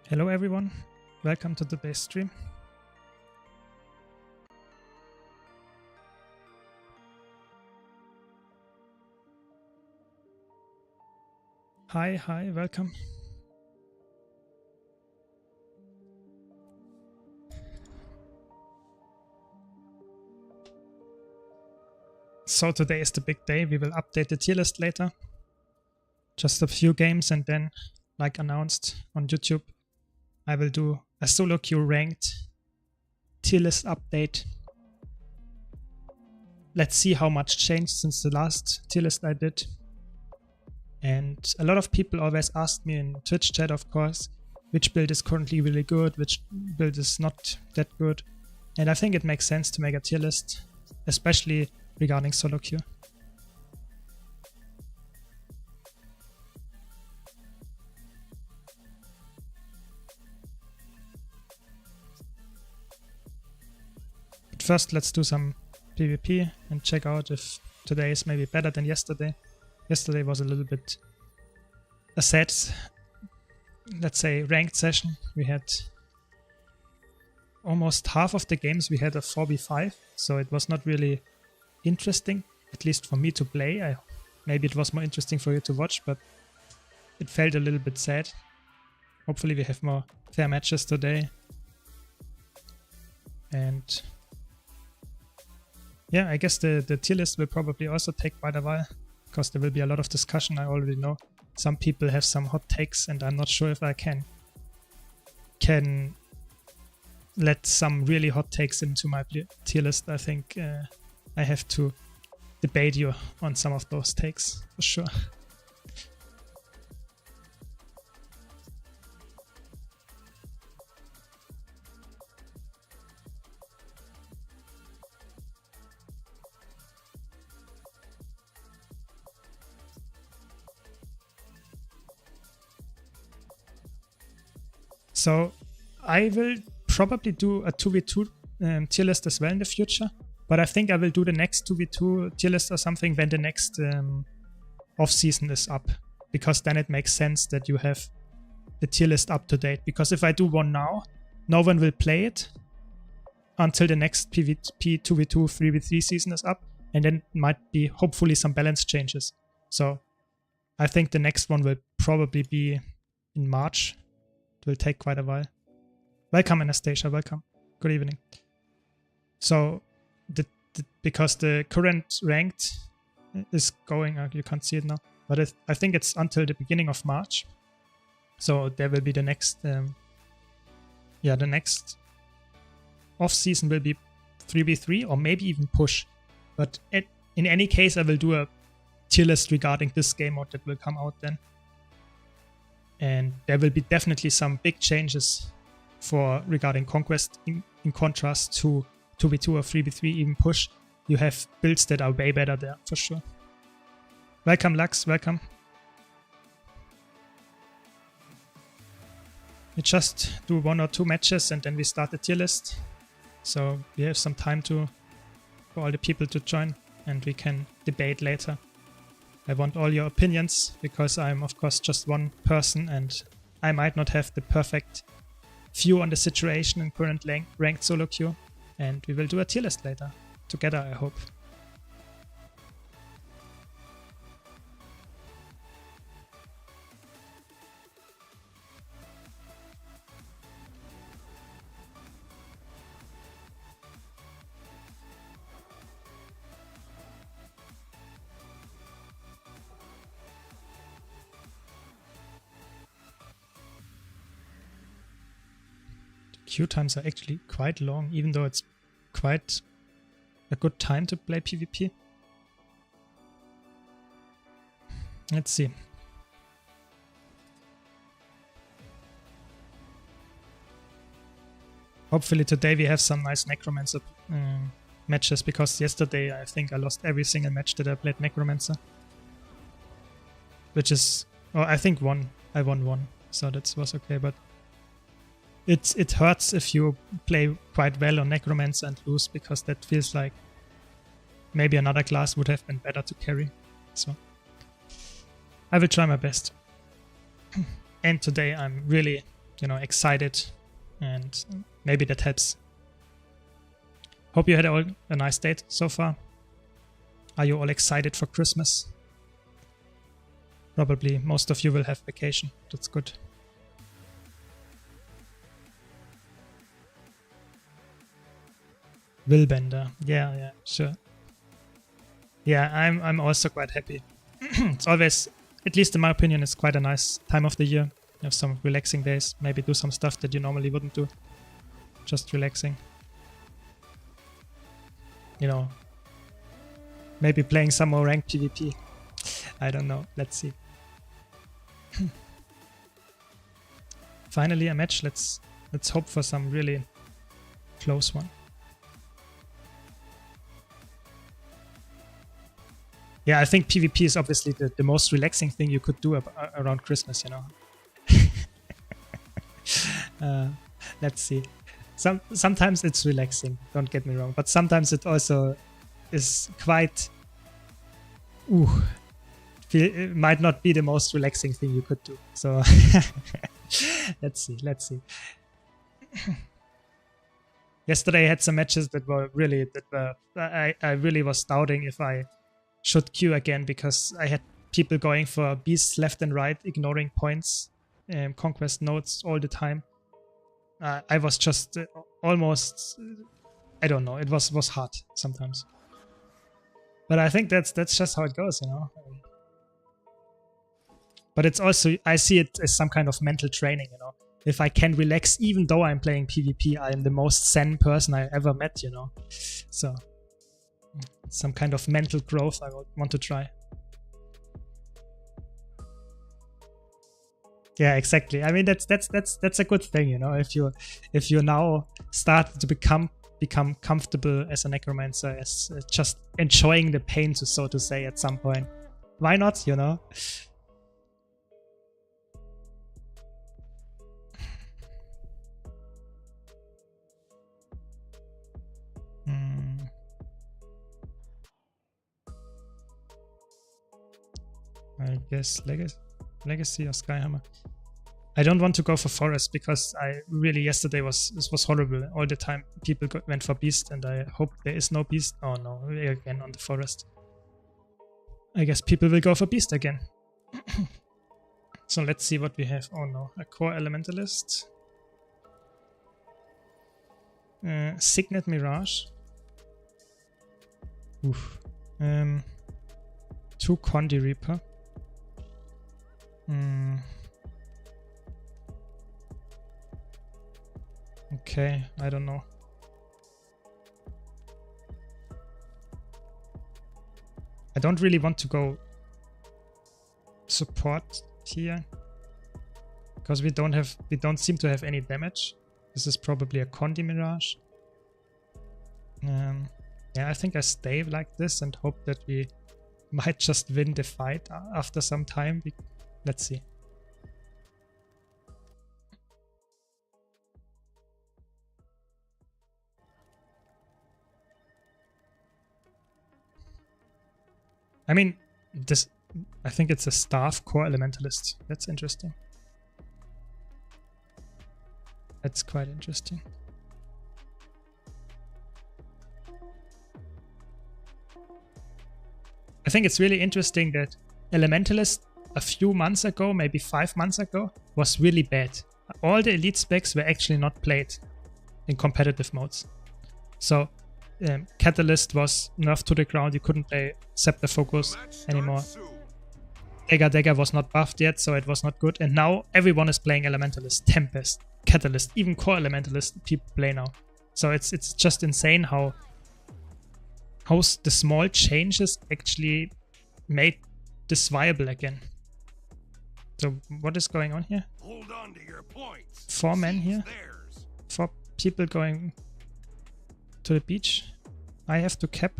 Hello everyone, welcome to today's stream. Hi, welcome. So today is the big day, we will update the tier list later. Just a few games and then, like announced on YouTube, I will do a solo queue ranked tier list update. Let's see how much changed since the last tier list I did. And a lot of people always ask me in Twitch chat, of course, which build is currently really good, which build is not that good. And I think it makes sense to make a tier list, especially regarding solo queue. But first, let's do some PvP and check out if today is maybe better than yesterday. Yesterday was a little bit a sad, let's say, ranked session. We had almost half of the games we had a 4v5, so it was not really interesting, at least for me to play. Maybe it was more interesting for you to watch, but it felt a little bit sad. Hopefully we have more fair matches today. And yeah, I guess the tier list will probably also take quite a while, because there will be a lot of discussion. I already know some people have some hot takes, and I'm not sure if I can let some really hot takes into my tier list. I think I have to debate you on some of those takes for sure. So I will probably do a 2v2 tier list as well in the future, but I think I will do the next 2v2 tier list or something when the next off-season is up, because then it makes sense that you have the tier list up to date, because if I do one now, no one will play it until the next PvP 2v2 3v3 season is up, and then might be hopefully some balance changes. So I think the next one will probably be in March. It will take quite a while. Welcome, Anastasia, welcome. Good evening. So, because the current ranked is going, you can't see it now, but I think it's until the beginning of March. So there will be the next, the next off-season will be 3v3 or maybe even push. But in any case, I will do a tier list regarding this game mode that will come out then. And there will be definitely some big changes regarding Conquest in contrast to 2v2 or 3v3, even push. You have builds that are way better there for sure. Welcome Lux, welcome. We just do 1 or 2 matches and then we start the tier list. So we have some time for all the people to join and we can debate later. I want all your opinions, because I'm of course just one person and I might not have the perfect view on the situation in current ranked solo queue, and we will do a tier list later, together I hope. Queue times are actually quite long, even though it's quite a good time to play PvP. Let's see. Hopefully today we have some nice Necromancer matches, because yesterday I think I lost every single match that I played Necromancer. Which is, I think I won one, so that was okay, but it hurts if you play quite well on Necromancer and lose, because that feels like maybe another class would have been better to carry. So I will try my best. And today I'm really you know, excited, and maybe that helps. Hope you had all a nice date so far. Are you all excited for Christmas? Probably most of you will have vacation. That's good. Willbender. Yeah, sure. Yeah, I'm also quite happy. It's always, at least in my opinion, it's quite a nice time of the year. You have some relaxing days, maybe do some stuff that you normally wouldn't do. Just relaxing. You know, maybe playing some more ranked PvP. I don't know. Let's see. Finally a match. Let's hope for some really close one. Yeah, I think PvP is obviously the most relaxing thing you could do around Christmas, you know. Let's see. Sometimes it's relaxing, don't get me wrong, but sometimes it also is quite... it might not be the most relaxing thing you could do. So let's see. Yesterday I had some matches that were really... I really was doubting if I should queue again, because I had people going for beasts left and right, ignoring points, conquest nodes all the time. I was just almost, I don't know, it was hard sometimes. But I think that's just how it goes, you know. But it's also, I see it as some kind of mental training, you know. If I can relax, even though I'm playing PvP, I am the most zen person I ever met, you know. So, some kind of mental growth I want to try. Yeah, exactly. I mean, that's a good thing, you know. If you now start to become comfortable as a necromancer, as just enjoying the pain, so to say, at some point, why not, you know? I guess Legacy or Skyhammer. I don't want to go for Forest, because I really, yesterday was horrible. All the time people went for Beast, and I hope there is no Beast. Oh no, again on the Forest. I guess people will go for Beast again. So let's see what we have. Oh no, a Core Elementalist. Signet Mirage. Oof. 2 Condi Reaper. Okay, I don't know. I don't really want to go support here, because we don't seem to have any damage. This is probably a Condi Mirage. Yeah, I think I stay like this and hope that we might just win the fight after some time. Let's see. I mean, I think it's a Staff Core Elementalist. That's interesting. That's quite interesting. I think it's really interesting that Elementalist a few months ago, maybe 5 months ago, was really bad. All the elite specs were actually not played in competitive modes. So Catalyst was nerfed to the ground, you couldn't play Scepter Focus anymore. Dagger was not buffed yet, so it was not good. And now everyone is playing Elementalist, Tempest, Catalyst, even Core Elementalist people play now. So it's just insane how the small changes actually made this viable again. So what is going on here? Hold on to your points. 4 men here. 4 people going to the beach. I have to cap.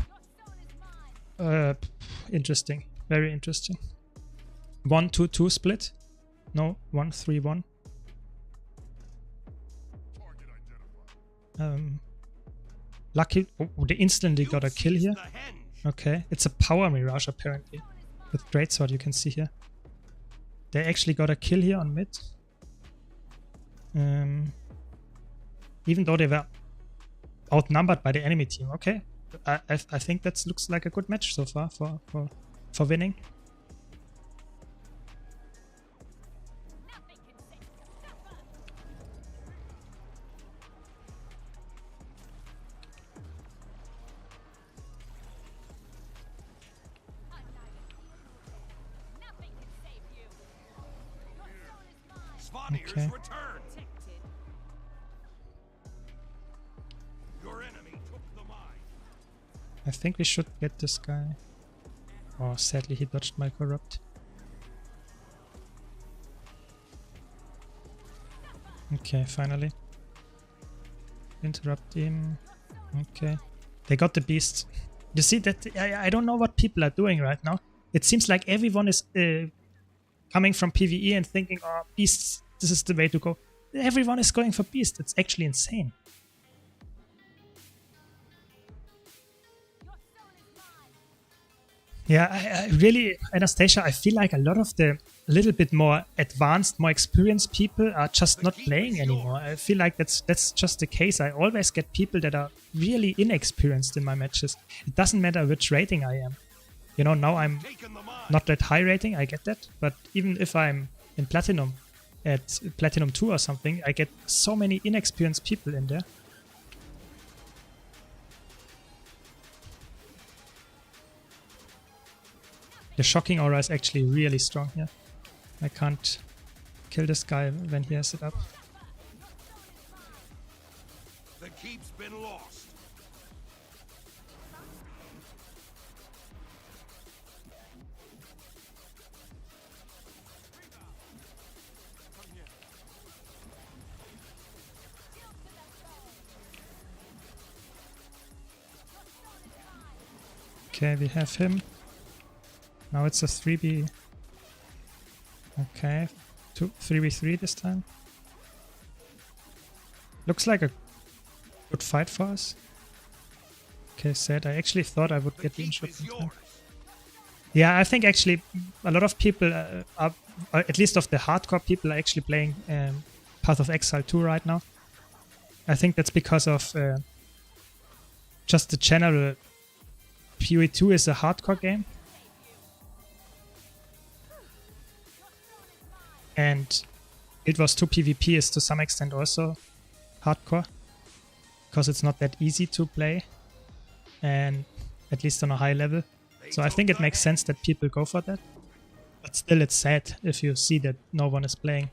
Interesting. Very interesting. 1-2-2 split. No, 1-3-1. Lucky. Oh, they instantly got a kill here. Okay, it's a power mirage apparently. With greatsword, you can see here. They actually got a kill here on mid. Even though they were outnumbered by the enemy team. Okay, I think that looks like a good match so far for winning. Okay. I think we should get this guy. Oh, sadly he dodged my corrupt. Okay, finally. Interrupt him. Okay. They got the beast. You see that? I don't know what people are doing right now. It seems like everyone is coming from PvE and thinking, oh, beasts, this is the way to go. Everyone is going for beast. It's actually insane. Yeah, I really, Anastasia, I feel like a lot of the little bit more advanced, more experienced people are just not playing anymore. I feel like that's just the case. I always get people that are really inexperienced in my matches. It doesn't matter which rating I am. You know, now I'm not that high rating, I get that. But even if I'm in Platinum, at Platinum 2 or something, I get so many inexperienced people in there. The shocking aura is actually really strong here. I can't kill this guy when he has it up. The keep's been lost. Okay, we have him. Now it's a 3v. Okay, 3v3 this time. Looks like a good fight for us. Okay, sad. I actually thought I would get the intro. Yeah, I think actually a lot of people, are, at least of the hardcore people, are actually playing Path of Exile 2 right now. I think that's because of just the general PoE2 is a hardcore game. And Guild Wars 2 PvP is to some extent also hardcore, because it's not that easy to play, and at least on a high level. So I think it makes sense that people go for that. But still it's sad if you see that no one is playing.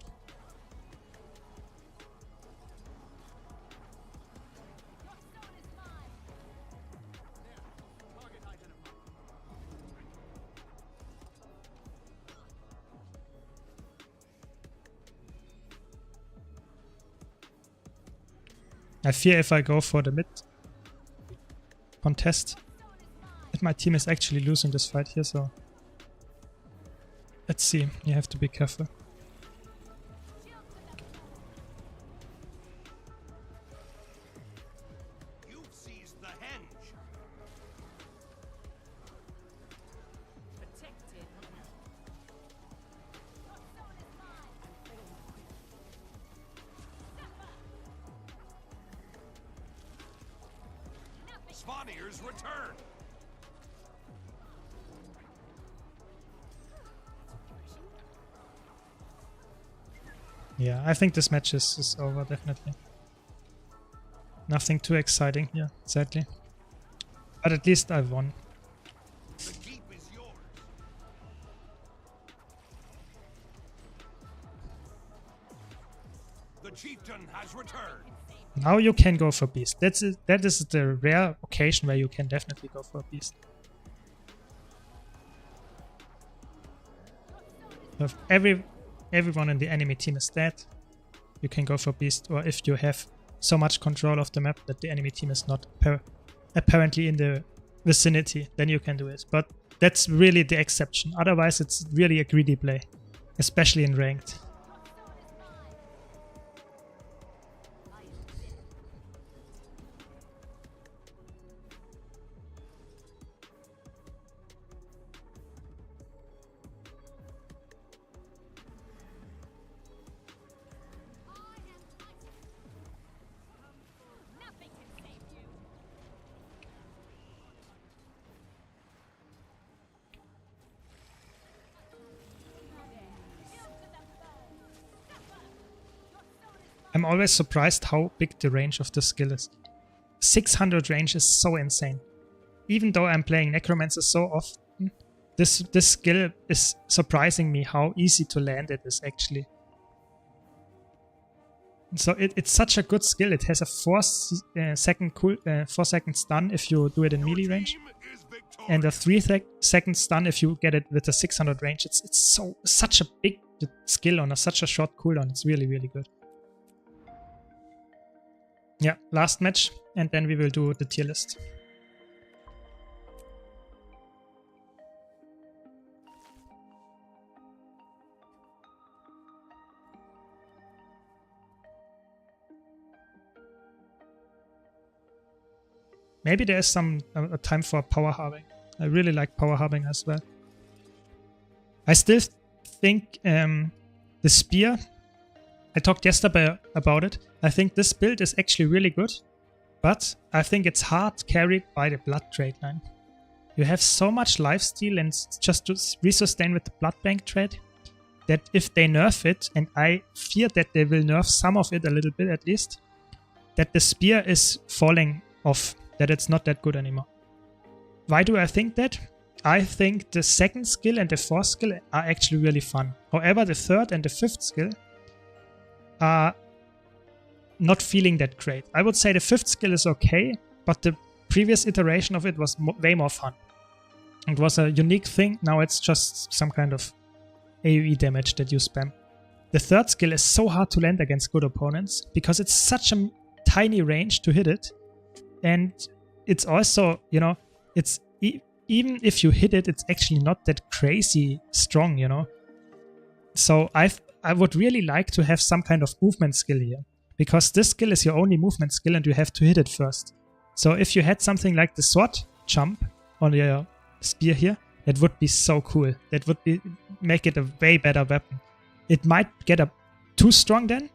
I fear if I go for the mid contest, that my team is actually losing this fight here, so let's see, you have to be careful. You've seized the henge. Spawniers return. Yeah, I think this match is over, definitely. Nothing too exciting here, sadly. But at least I've won. The keep is yours. The chieftain has returned. Now you can go for beast. That is the rare occasion where you can definitely go for a beast. If everyone in the enemy team is dead, you can go for beast, or if you have so much control of the map that the enemy team is not apparently in the vicinity, then you can do it. But that's really the exception. Otherwise it's really a greedy play, especially in ranked. I'm always surprised how big the range of the skill is. 600 range is so insane. Even though I'm playing Necromancer so often, this skill is surprising me how easy to land it is actually. So it's such a good skill. It has a 4-second stun if you do it in melee range, and a 3-second stun if you get it with a 600 range. It's such a big skill on such a short cooldown. It's really, really good. Yeah, last match, and then we will do the tier list. Maybe there is a time for power halving. I really like power halving as well. I still think the spear, I talked yesterday about it. I think this build is actually really good, but I think it's hard carried by the blood trade line. You have so much lifesteal and just to resustain with the blood bank trade that if they nerf it, and I fear that they will nerf some of it a little bit at least, that the spear is falling off, that it's not that good anymore. Why do I think that? I think the second skill and the fourth skill are actually really fun. However, the third and the fifth skill are not feeling that great. I would say the fifth skill is okay, but the previous iteration of it was way more fun. It was a unique thing. Now it's just some kind of AoE damage that you spam. The third skill is so hard to land against good opponents because it's such a tiny range to hit it. And it's also, you know, it's even if you hit it, it's actually not that crazy strong, you know. So I would really like to have some kind of movement skill here, because this skill is your only movement skill and you have to hit it first. So if you had something like the sword jump on your spear here, that would be so cool. That would make it a way better weapon. It might get too strong then.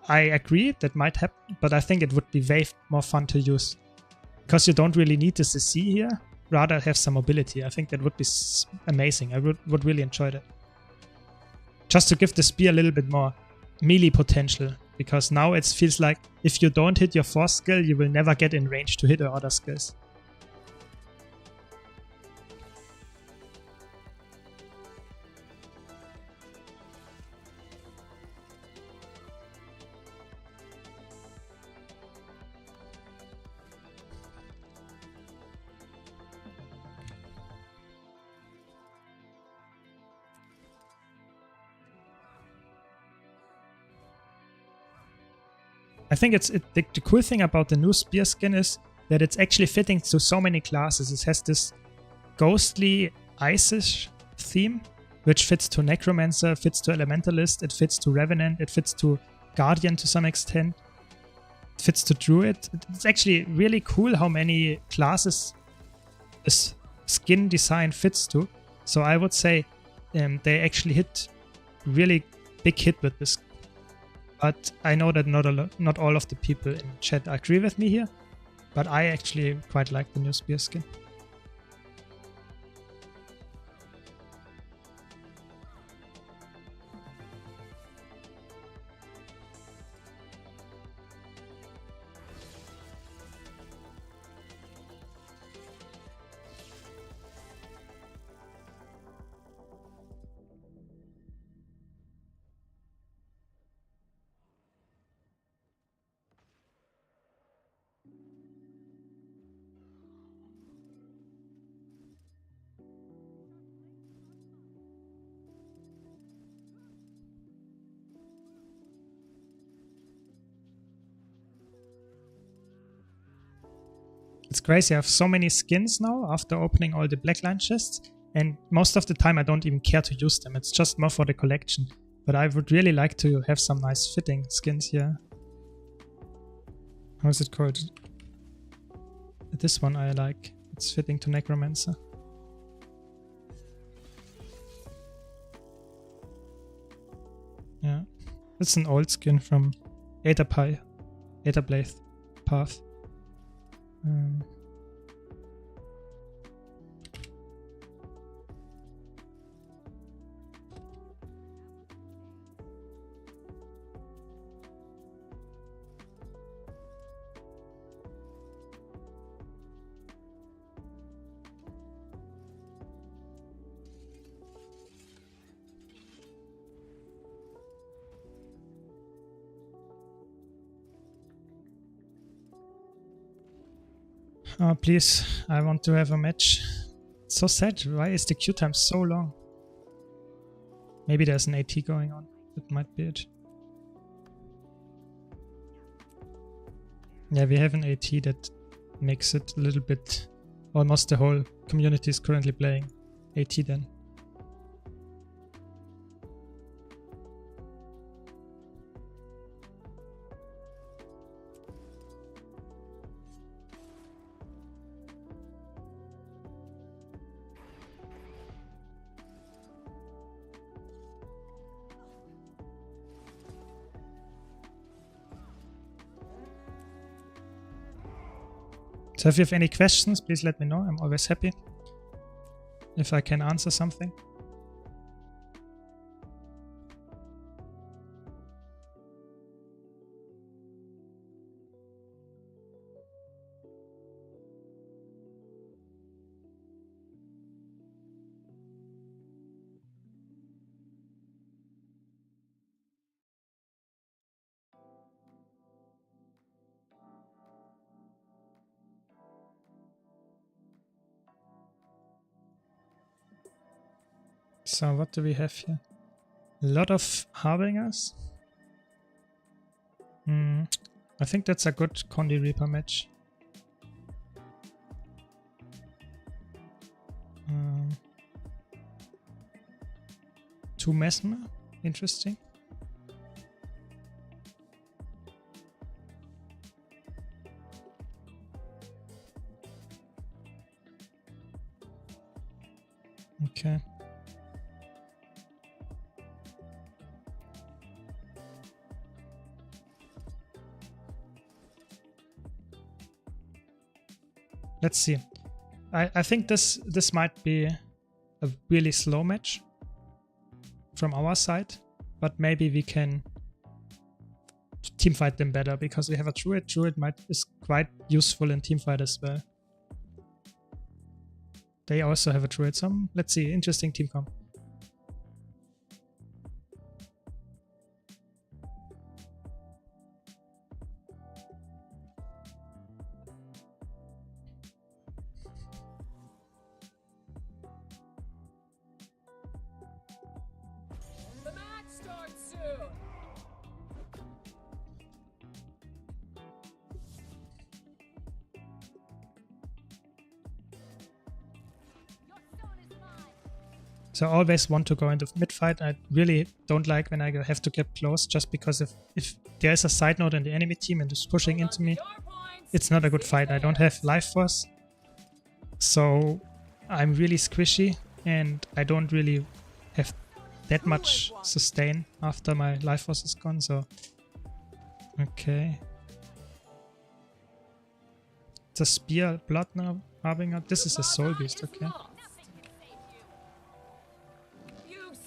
I agree, that might happen, but I think it would be way more fun to use. Because you don't really need the CC here, rather have some mobility. I think that would be amazing. I would really enjoy that. Just to give the spear a little bit more melee potential, because now it feels like if you don't hit your fourth skill, you will never get in range to hit your other skills. I think the cool thing about the new spear skin is that it's actually fitting to so many classes. It has this ghostly ice-ish theme, which fits to Necromancer, fits to Elementalist, it fits to Revenant, it fits to Guardian to some extent, it fits to Druid. It's actually really cool how many classes this skin design fits to. So I would say they actually hit really big hit with this. But I know that not all of the people in chat agree with me here, but I actually quite like the new spear skin. It's crazy, I have so many skins now after opening all the Blackline chests, and most of the time I don't even care to use them, it's just more for the collection. But I would really like to have some nice fitting skins here. How is it called? This one I like, it's fitting to Necromancer. Yeah, it's an old skin from Aetherblade Path. Oh, please. I want to have a match. It's so sad. Why is the queue time so long? Maybe there's an AT going on. That might be it. Yeah, we have an AT that makes it a little bit... Almost the whole community is currently playing AT then. So if you have any questions, please let me know. I'm always happy if I can answer something. So what do we have here? A lot of Harbingers. I think that's a good Condi Reaper match. Two Mesmer, interesting. Okay. Let's see. I think this might be a really slow match from our side, but maybe we can teamfight them better because we have a Druid. Druid is quite useful in teamfight as well. They also have a Druid. Let's see, interesting team comp. So I always want to go into mid fight. I really don't like when I have to get close, just because if there's a side node in the enemy team and is pushing into me, it's not a good fight. I don't have life force, so I'm really squishy and I don't really have that much sustain after my life force is gone. So okay, it's a spear blood now. Harbinger. This is a soul beast. Okay.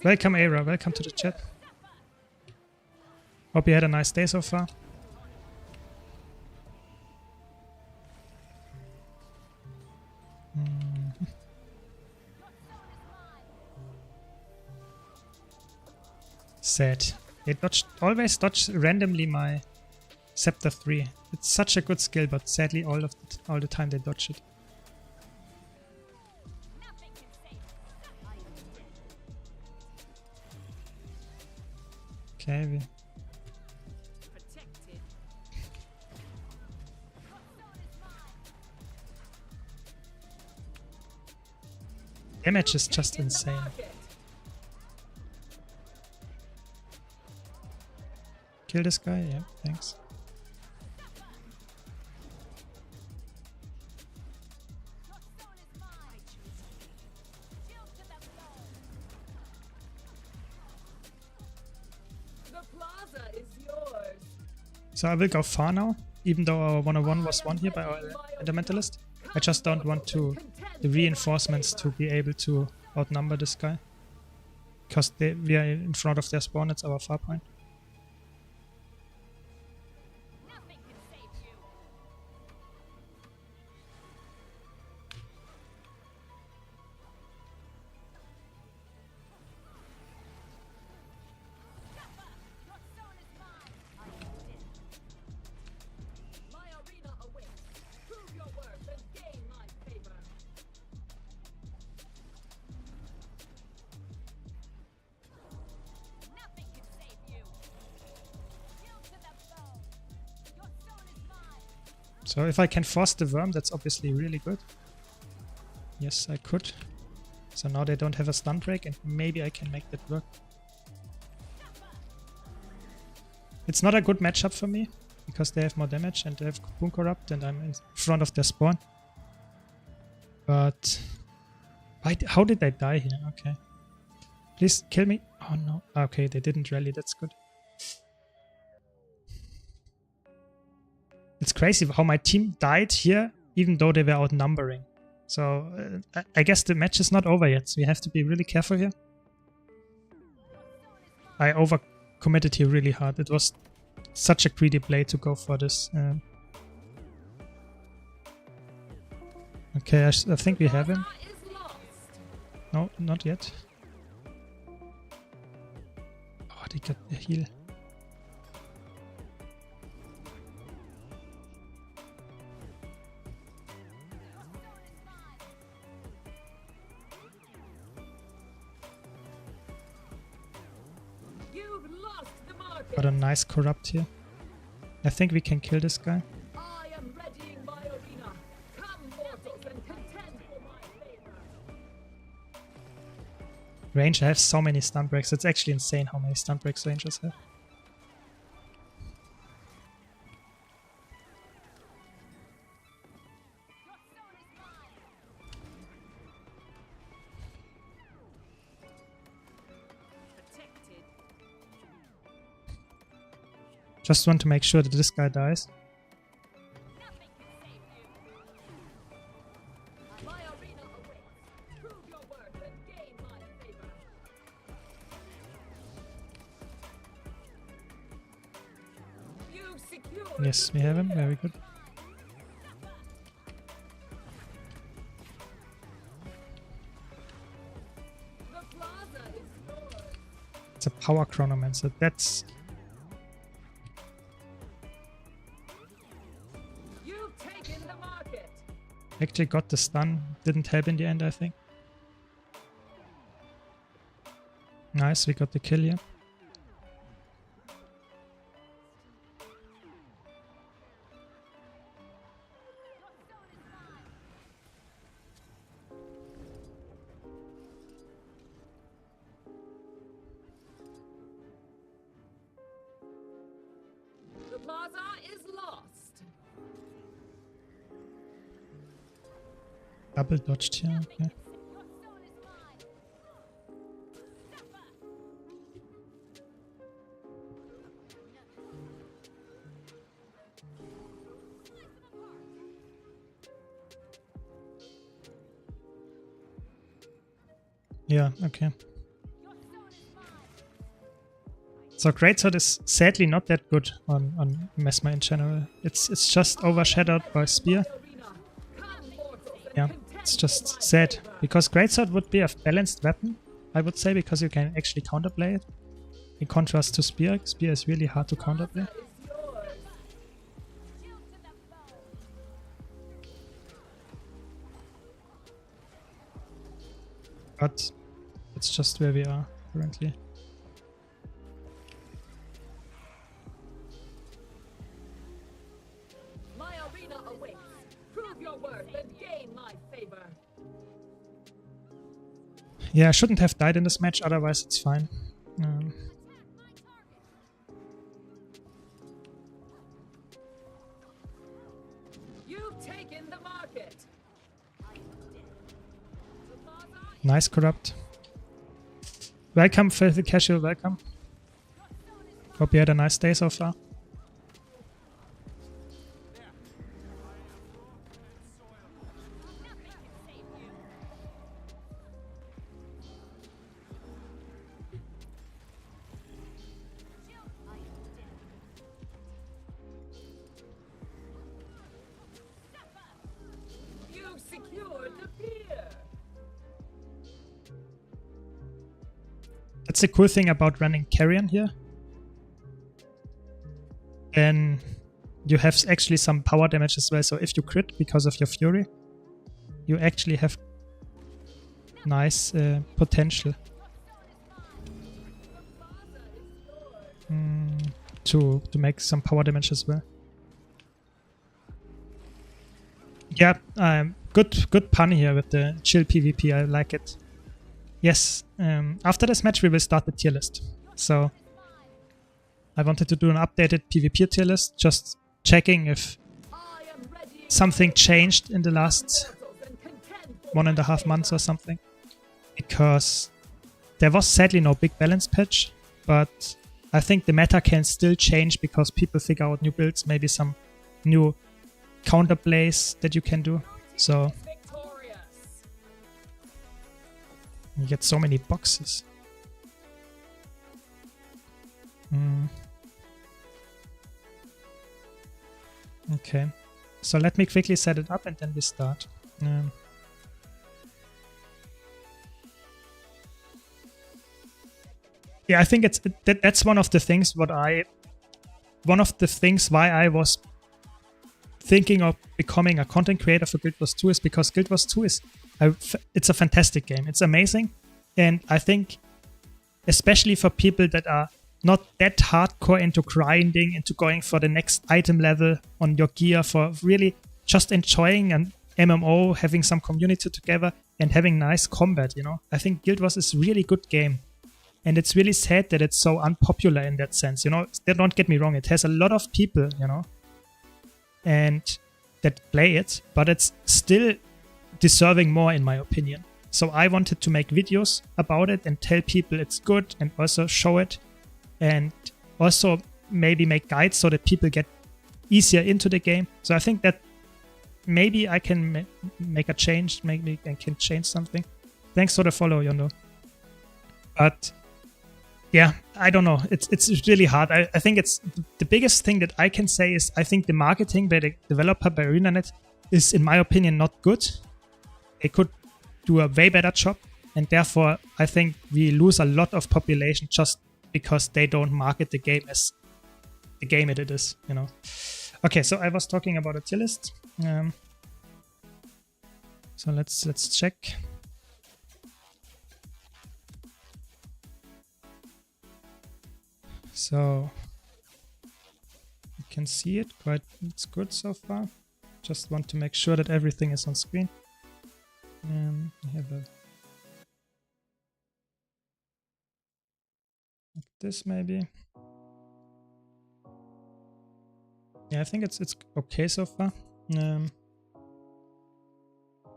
Welcome, Aira. Welcome to the chat. Hope you had a nice day so far. Sad. They always dodge randomly my Scepter 3. It's such a good skill, but sadly all the time they dodge it. Okay, damage is just insane. Kill this guy? Yeah, thanks. So I will go far now, even though our 101 was won here by our Elementalist. I just don't want the reinforcements to be able to outnumber this guy. Because we are in front of their spawn, it's our far point. So if I can force the worm, that's obviously really good. Yes, I could. So now they don't have a stun break and maybe I can make that work. It's not a good matchup for me because they have more damage and they have Boon Corrupt and I'm in front of their spawn. But how did they die here? Okay. Please kill me. Oh no. Okay, they didn't rally. That's good. It's crazy how my team died here even though they were outnumbering. So I guess the match is not over yet. So we have to be really careful here. I overcommitted here really hard. It was such a greedy play to go for this. Okay, I think we have him. No, not yet. Oh, they got the heal. Got a nice corrupt here. I think we can kill this guy. I am readying my arena. Come, mortals, and contend for my favor. Range, I have so many stun breaks. It's actually insane how many stun breaks Rangers have. Just want to make sure that this guy dies. Yes, we have him. Very good. It's a power chronomancer. That's... Actually got the stun. Didn't help in the end, I think. Nice, we got the kill here. The plaza is lost. Double dodged here, okay. Yeah, okay. So Greatsword is sadly not that good on Mesmer in general. It's just overshadowed by Spear. Yeah, it's just sad. Because Greatsword would be a balanced weapon, I would say, because you can actually counterplay it. In contrast to Spear. Spear is really hard to counterplay. But it's just where we are currently. My arena awaits. Prove your worth and gain my favor. Yeah, I shouldn't have died in this match, otherwise it's fine. You've taken the market. Nice corrupt. Welcome, Filthy Casual, welcome. Hope you had a nice day so far. You've secured the pier. That's the cool thing about running Carrion here. Then you have actually some power damage as well, so if you crit because of your Fury, you actually have nice potential to make some power damage as well. Yeah, good pun here with the chill PvP. I like it. Yes, after this match we will start the tier list. So I wanted to do an updated PvP tier list, just checking if something changed in the last 1.5 months or something. Because there was sadly no big balance patch, but I think the meta can still change because people figure out new builds, maybe some new counter plays that you can do. So you get so many boxes. Okay, so let me quickly set it up and then we start. Yeah, I think that's one of the things why I was thinking of becoming a content creator for Guild Wars 2 is because Guild Wars 2 it's a fantastic game. It's amazing, and I think especially for people that are not that hardcore into grinding, into going for the next item level on your gear, for really just enjoying an MMO, having some community together and having nice combat, you know. I think Guild Wars is a really good game. And it's really sad that it's so unpopular in that sense, you know. Don't get me wrong, it has a lot of people, you know, and that play it, but it's still deserving more in my opinion. So I wanted to make videos about it and tell people it's good and also show it, and also maybe make guides so that people get easier into the game. So I think that maybe I can make a change, maybe I can change something. Thanks for the follow, Yondo. But yeah, I don't know. It's really hard. I think it's the biggest thing that I can say is I think the marketing by the developer, by ArenaNet, is in my opinion not good. They could do a way better job, and therefore I think we lose a lot of population just because they don't market the game as the game it is, you know. Okay, so I was talking about a tier list. So let's check. So you can see it quite, it's good so far. Just want to make sure that everything is on screen. I have a like this maybe. Yeah, I think it's okay so far.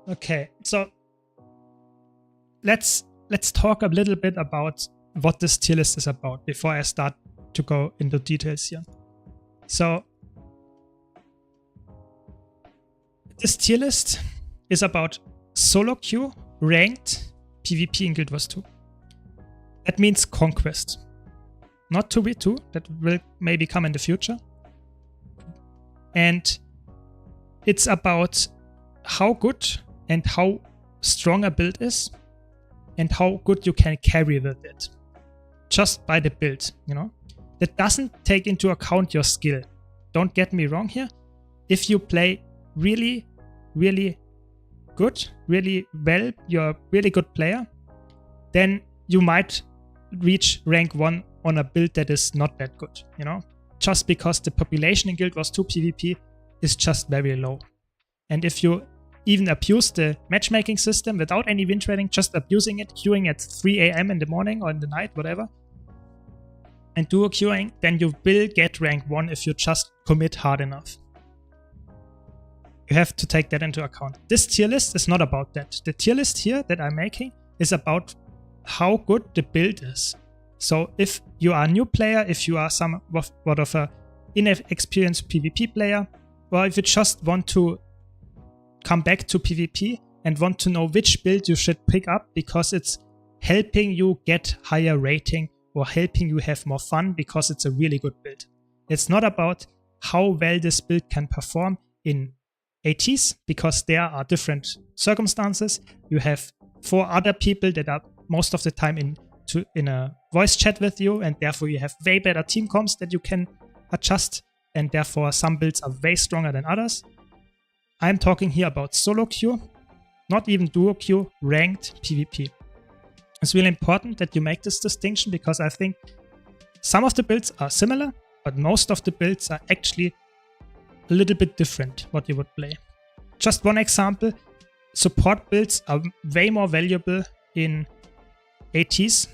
Okay, so let's talk a little bit about what this tier list is about before I start to go into details here. So this tier list is about solo queue ranked PvP in Guild Wars 2. That means conquest, not 2v2. That will maybe come in the future. And it's about how good and how strong a build is and how good you can carry with it just by the build, you know. That doesn't take into account your skill. Don't get me wrong here. If you play really, really good, really well, you're a really good player, then you might reach rank 1 on a build that is not that good, you know, just because the population in Guild Wars 2 PvP is just very low. And if you even abuse the matchmaking system without any win trading, just abusing it, queuing at 3 AM in the morning or in the night, whatever, and duo queuing, then you will get rank 1 if you just commit hard enough. You have to take that into account. This tier list is not about that. The tier list here that I'm making is about how good the build is. So if you are a new player, if you are somewhat of a inexperienced PvP player, or if you just want to come back to PvP and want to know which build you should pick up because it's helping you get higher rating or helping you have more fun because it's a really good build. It's not about how well this build can perform in ATs, because there are different circumstances. You have 4 other people that are most of the time in a voice chat with you, and therefore you have way better team comps that you can adjust, and therefore some builds are way stronger than others. I'm talking here about solo queue, not even duo queue, ranked PvP. It's really important that you make this distinction because I think some of the builds are similar, but most of the builds are actually a little bit different what you would play. just one example, support builds are way more valuable in ATs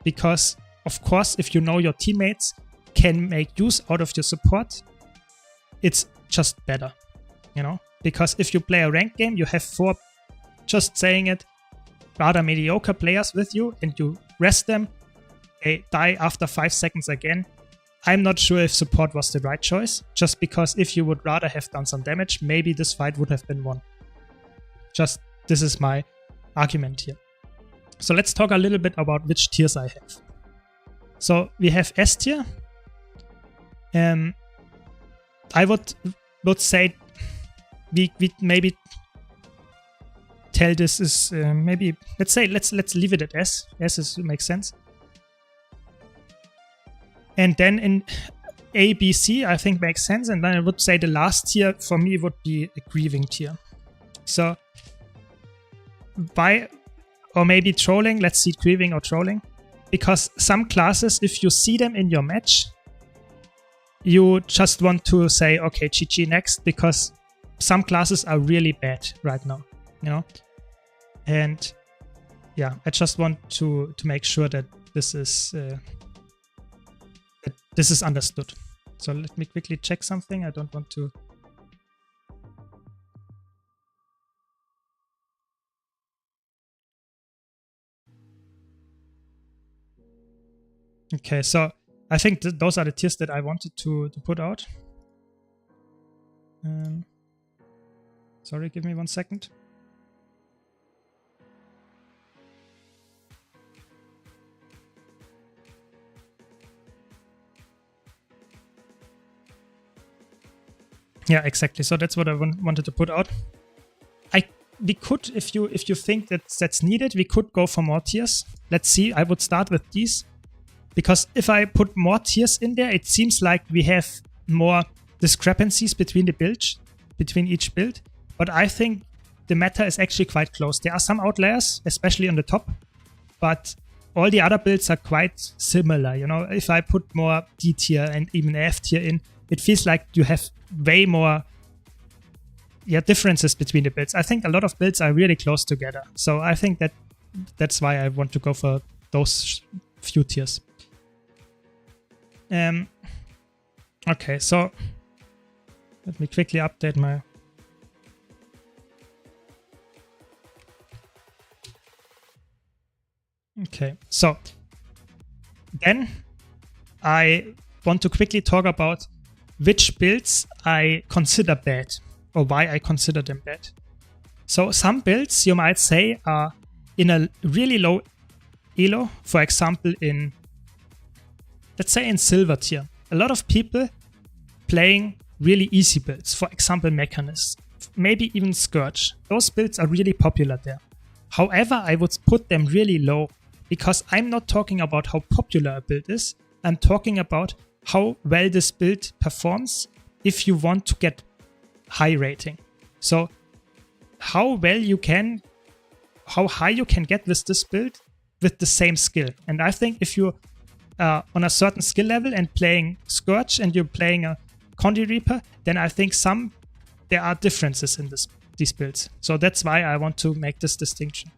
because, of course, if you know your teammates can make use out of your support, it's just better, you know? Because if you play a ranked game, you have 4, just saying it, rather mediocre players with you and you rest them, they die after 5 seconds again. I'm not sure if support was the right choice, just because if you would rather have done some damage, maybe this fight would have been won. Just, this is my argument here. So let's talk a little bit about which tiers I have. So we have S tier. I would say we maybe tell this is maybe, let's leave it at S. S makes sense. And then in A, B, C, I think makes sense. And then I would say the last tier for me would be a grieving tier. So or maybe trolling, let's see grieving or trolling. Because some classes, if you see them in your match, you just want to say, okay, GG next, because some classes are really bad right now, you know? And yeah, I just want to make sure that this is understood. So let me quickly check something. I don't want to... Okay, so I think those are the tiers that I wanted to put out. Sorry, give me 1 second. Yeah, exactly. So that's what I wanted to put out. We could, if you think that's needed, we could go for more tiers. Let's see. I would start with these. Because if I put more tiers in there, it seems like we have more discrepancies between each build. But I think the meta is actually quite close. There are some outliers, especially on the top, but all the other builds are quite similar. You know, if I put more D tier and even F tier in, it feels like you have way more differences between the builds. I think a lot of builds are really close together. So I think that's why I want to go for those few tiers. Okay, so let me quickly update my... Okay, so then I want to quickly talk about which builds I consider bad or why I consider them bad. So some builds, you might say, are in a really low elo, for example in, let's say in silver tier. A lot of people playing really easy builds, for example Mechanist, maybe even Scourge. Those builds are really popular there. However, I would put them really low because I'm not talking about how popular a build is. I'm talking about how well this build performs if you want to get high rating. So how high you can get with this build with the same skill. And I think if you on a certain skill level and playing Scourge and you're playing a Condi Reaper, then I think there are differences in these builds. So that's why I want to make this distinction.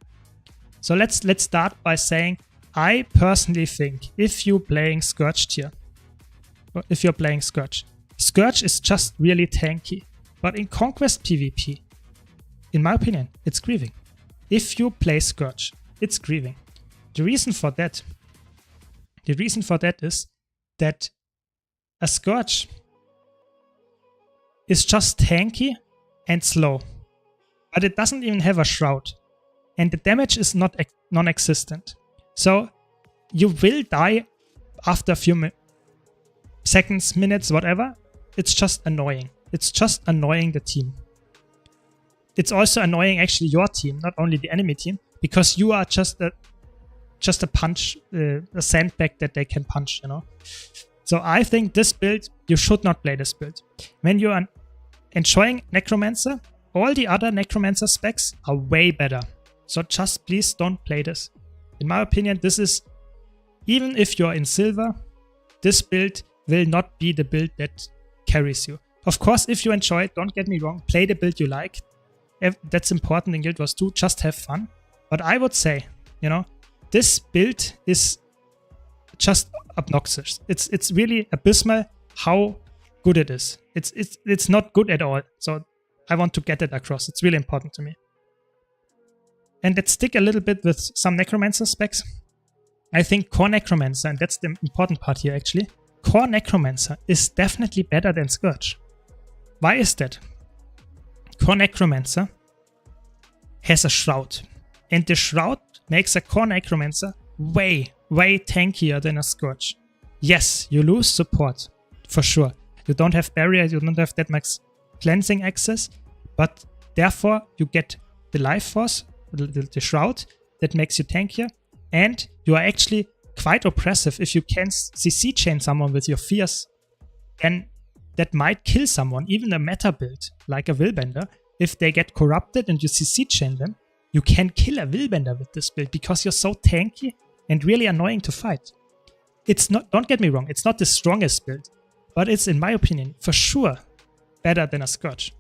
So let's start by saying I personally think if you're playing Scourge tier, or if you're playing Scourge is just really tanky. But in Conquest PvP, in my opinion, it's grieving. If you play Scourge, it's grieving. The reason for that is that a Scourge is just tanky and slow, but it doesn't even have a shroud, and the damage is non-existent. So you will die after a few seconds, minutes, whatever. It's just annoying. It's just annoying the team. It's also annoying actually your team, not only the enemy team, because you are just a punch, a sandbag that they can punch, you know. So I think this build, you should not play this build. When you are enjoying Necromancer, all the other Necromancer specs are way better. So just please don't play this. In my opinion, this is, even if you're in silver, this build will not be the build that carries you. Of course, if you enjoy it, don't get me wrong, play the build you like. that's important in Guild Wars 2, just have fun. But I would say, you know, this build is just obnoxious. It's really abysmal how good it is. It's not good at all. So I want to get it across. It's really important to me. And let's stick a little bit with some Necromancer specs. I think Core Necromancer, and that's the important part here actually, Core Necromancer is definitely better than Scourge. Why is that? Core Necromancer has a Shroud. And the Shroud makes a Core Necromancer way tankier than a Scourge. Yes, you lose support, for sure. You don't have barrier, you don't have that much cleansing access, but therefore you get the life force, the Shroud, that makes you tankier, and you are actually quite oppressive. If you can CC chain someone with your fears, then that might kill someone, even a meta build, like a Willbender. If they get corrupted and you CC chain them, you can kill a Willbender with this build because you're so tanky and really annoying to fight. It's not, don't get me wrong, it's not the strongest build, but it's, in my opinion, for sure better than a Scourge.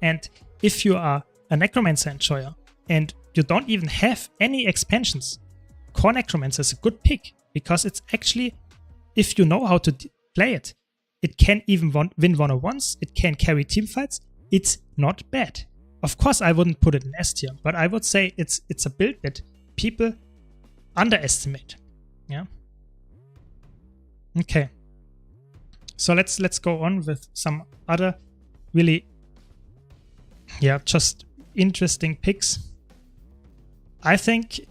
And if you are a Necromancer enjoyer and you don't even have any expansions, Core Necromancer is a good pick because it's actually, if you know how to play it, it can even win one-on-ones, it can carry team fights, it's not bad. Of course, I wouldn't put it in S tier, but I would say it's a build that people underestimate. Yeah. Okay. So let's go on with some other really, yeah, just interesting picks. I think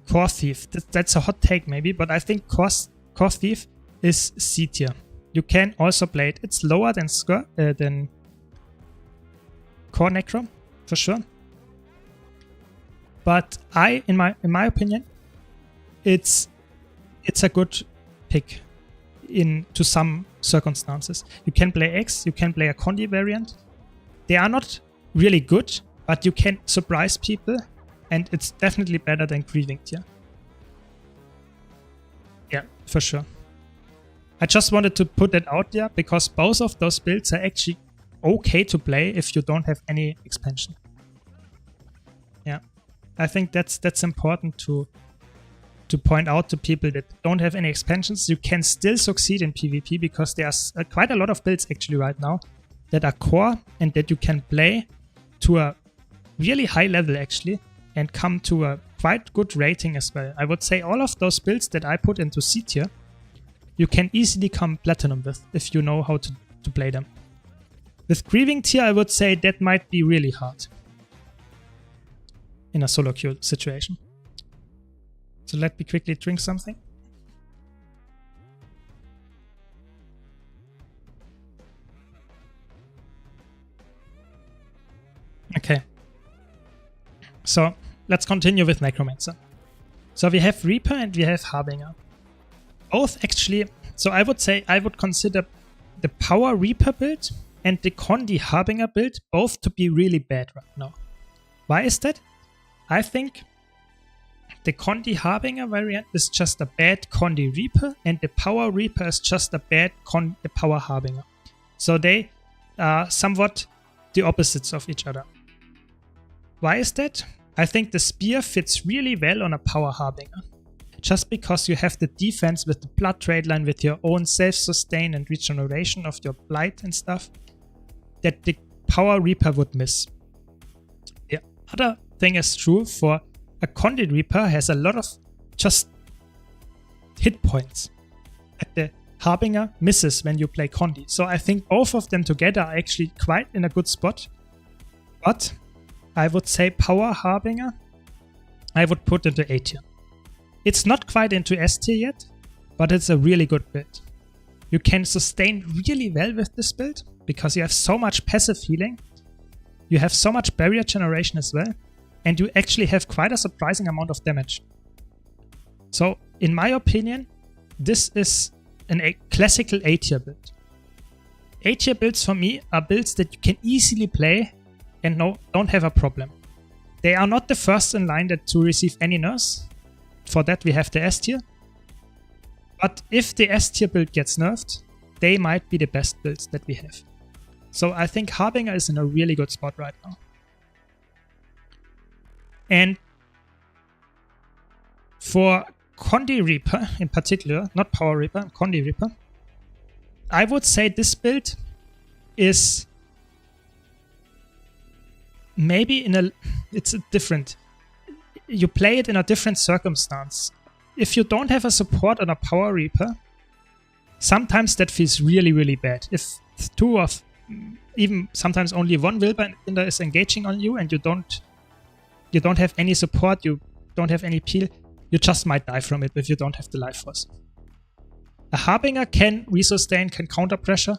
Core Thief, that's a hot take maybe, but I think Core Thief is C tier. You can also play it. It's lower than Core Necro, for sure. But in my opinion, it's a good pick to some circumstances. You can play X, you can play a Condi variant. They are not really good, but you can surprise people, and it's definitely better than Grieving tier. Yeah, for sure. I just wanted to put that out there because both of those builds are actually okay to play if you don't have any expansion. Yeah, I think that's important to point out to people that don't have any expansions. You can still succeed in PvP because there's quite a lot of builds actually right now that are core and that you can play to a really high level actually and come to a quite good rating as well. I would say all of those builds that I put into C tier, you can easily come Platinum with if you know how to play them. With Grieving tier, I would say that might be really hard in a solo queue situation. So let me quickly drink something. Okay. So let's continue with Necromancer. So we have Reaper and we have Harbinger. Both actually, so I would say I would consider the Power Reaper build and the Condi Harbinger build both to be really bad right now. Why is that? I think the Condi Harbinger variant is just a bad Condi Reaper, and the Power Reaper is just a bad Power Harbinger. So they are somewhat the opposites of each other. Why is that? I think the Spear fits really well on a Power Harbinger. Just because you have the defense with the Blood Trade line, with your own self-sustain and regeneration of your Blight and stuff, that the Power Reaper would miss. The other thing is true for a Condi Reaper has a lot of just hit points that the Harbinger misses when you play Condi. So I think both of them together are actually quite in a good spot. But I would say Power Harbinger, I would put into A tier. It's not quite into S tier yet, but it's a really good build. You can sustain really well with this build because you have so much passive healing. You have so much barrier generation as well. And you actually have quite a surprising amount of damage. So, in my opinion, this is a classical A tier build. A tier builds for me are builds that you can easily play and don't have a problem. They are not the first in line to receive any nerfs. For that we have the S tier. But if the S tier build gets nerfed, they might be the best builds that we have. So I think Harbinger is in a really good spot right now. And for Condi Reaper in particular, not Power Reaper, Condi Reaper, I would say this build is maybe it's a different, you play it in a different circumstance. If you don't have a support on a Power Reaper, sometimes that feels really, really bad. If two of, even sometimes only one Willbender is engaging on you and you don't have any support, you don't have any peel, you just might die from it if you don't have the life force. A Harbinger can resustain, can counter pressure.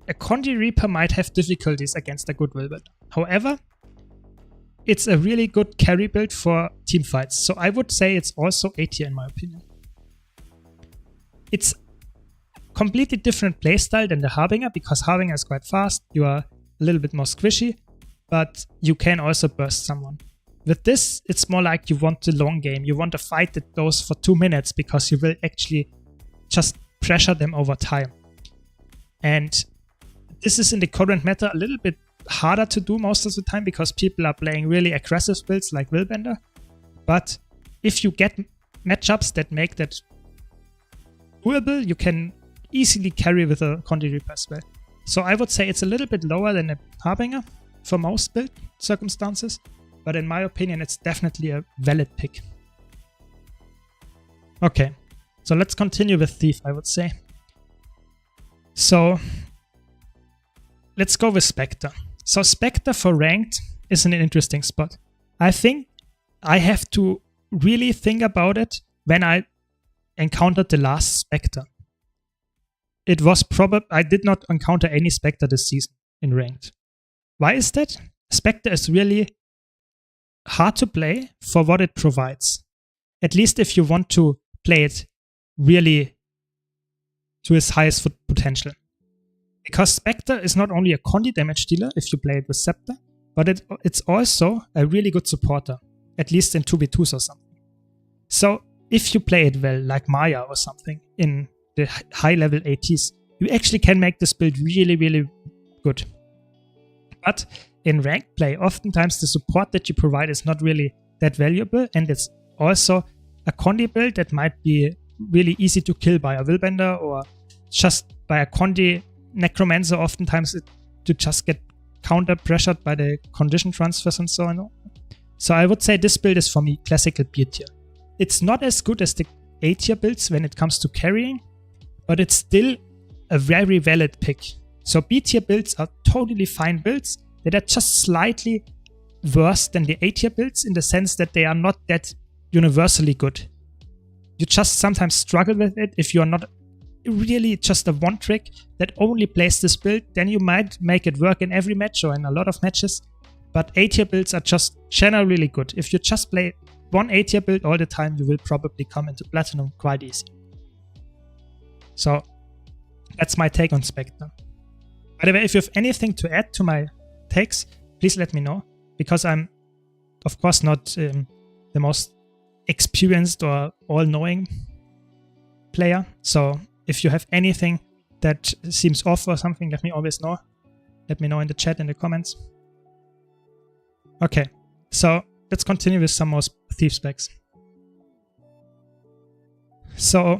A Condi Reaper might have difficulties against a good Willbender. However, it's a really good carry build for team fights. So I would say it's also A tier in my opinion. It's completely different playstyle than the Harbinger, because Harbinger is quite fast, you are a little bit more squishy, but you can also burst someone. With this, it's more like you want the long game. You want a fight that goes for 2 minutes because you will actually just pressure them over time. And this is in the current meta a little bit harder to do most of the time because people are playing really aggressive builds like Willbender. But if you get matchups that make that doable, you can easily carry with a Condi Reaper as well. So I would say it's a little bit lower than a Harbinger for most build circumstances. But in my opinion, it's definitely a valid pick. Okay, so let's continue with Thief, I would say. So let's go with Spectre. So Spectre for ranked is in an interesting spot. I think I have to really think about it when I encountered the last Spectre. It was probably, I did not encounter any Spectre this season in ranked. Why is that? Spectre is really hard to play for what it provides. At least if you want to play it really to its highest potential. Because Spectre is not only a Condi damage dealer if you play it with Scepter, but it's also a really good supporter, at least in 2v2s or something. So if you play it well, like Maya or something, in the high level ATs, you actually can make this build really, really good. But in ranked play, oftentimes the support that you provide is not really that valuable, and it's also a Condi build that might be really easy to kill by a Willbender or just by a Condi Necromancer. Oftentimes you just get counter pressured by the condition transfers and so on. So I would say this build is for me classical B tier. It's not as good as the A tier builds when it comes to carrying, but it's still a very valid pick. So B tier builds are totally fine builds that are just slightly worse than the A tier builds in the sense that they are not that universally good. You just sometimes struggle with it if you are not really just a one trick that only plays this build, then you might make it work in every match or in a lot of matches. But A tier builds are just generally really good. If you just play one A tier build all the time, you will probably come into Platinum quite easy. So that's my take on Spectre. By the way, if you have anything to add to my takes, please let me know, because I'm of course not the most experienced or all-knowing player. So if you have anything that seems off or something, let me always know. Let me know in the chat, in the comments. Okay, so let's continue with some more Thief specs. So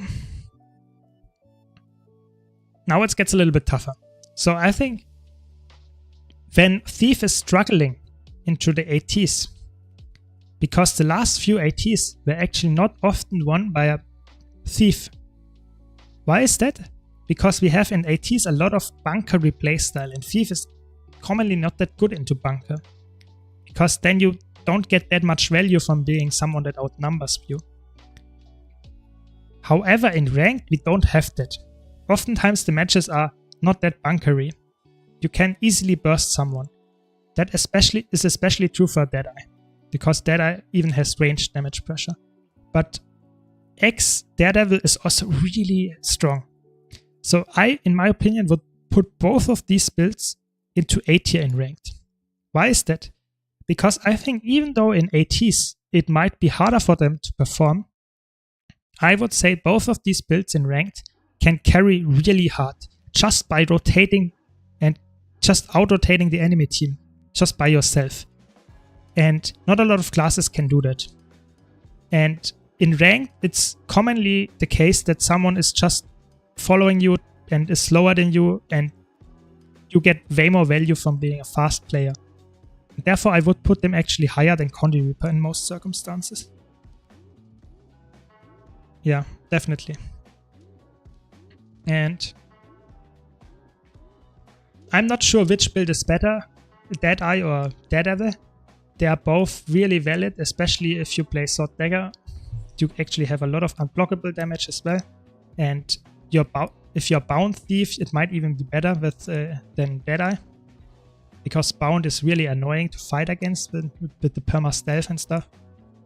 now it gets a little bit tougher. So I think when Thief is struggling into the ATs, because the last few ATs were actually not often won by a Thief. Why is that? Because we have in ATs a lot of bunker replay style, and Thief is commonly not that good into bunker. Because then you don't get that much value from being someone that outnumbers you. However, in ranked, we don't have that. Oftentimes the matches are not that bunkery. You can easily burst someone. That is especially true for Deadeye, because Deadeye even has ranged damage pressure. But X Daredevil is also really strong. So I, in my opinion, would put both of these builds into A tier in ranked. Why is that? Because I think even though in ATs it might be harder for them to perform, I would say both of these builds in ranked can carry really hard just by rotating and just out-rotating the enemy team just by yourself. And not a lot of classes can do that. And in ranked, it's commonly the case that someone is just following you and is slower than you, and you get way more value from being a fast player. Therefore, I would put them actually higher than Condi Reaper in most circumstances. Yeah, definitely. And I'm not sure which build is better, Deadeye or Daredevil. They are both really valid, especially if you play Sword Dagger. You actually have a lot of unblockable damage as well. And if you're Bound Thief, it might even be better than Deadeye. Because Bound is really annoying to fight against with the perma stealth and stuff.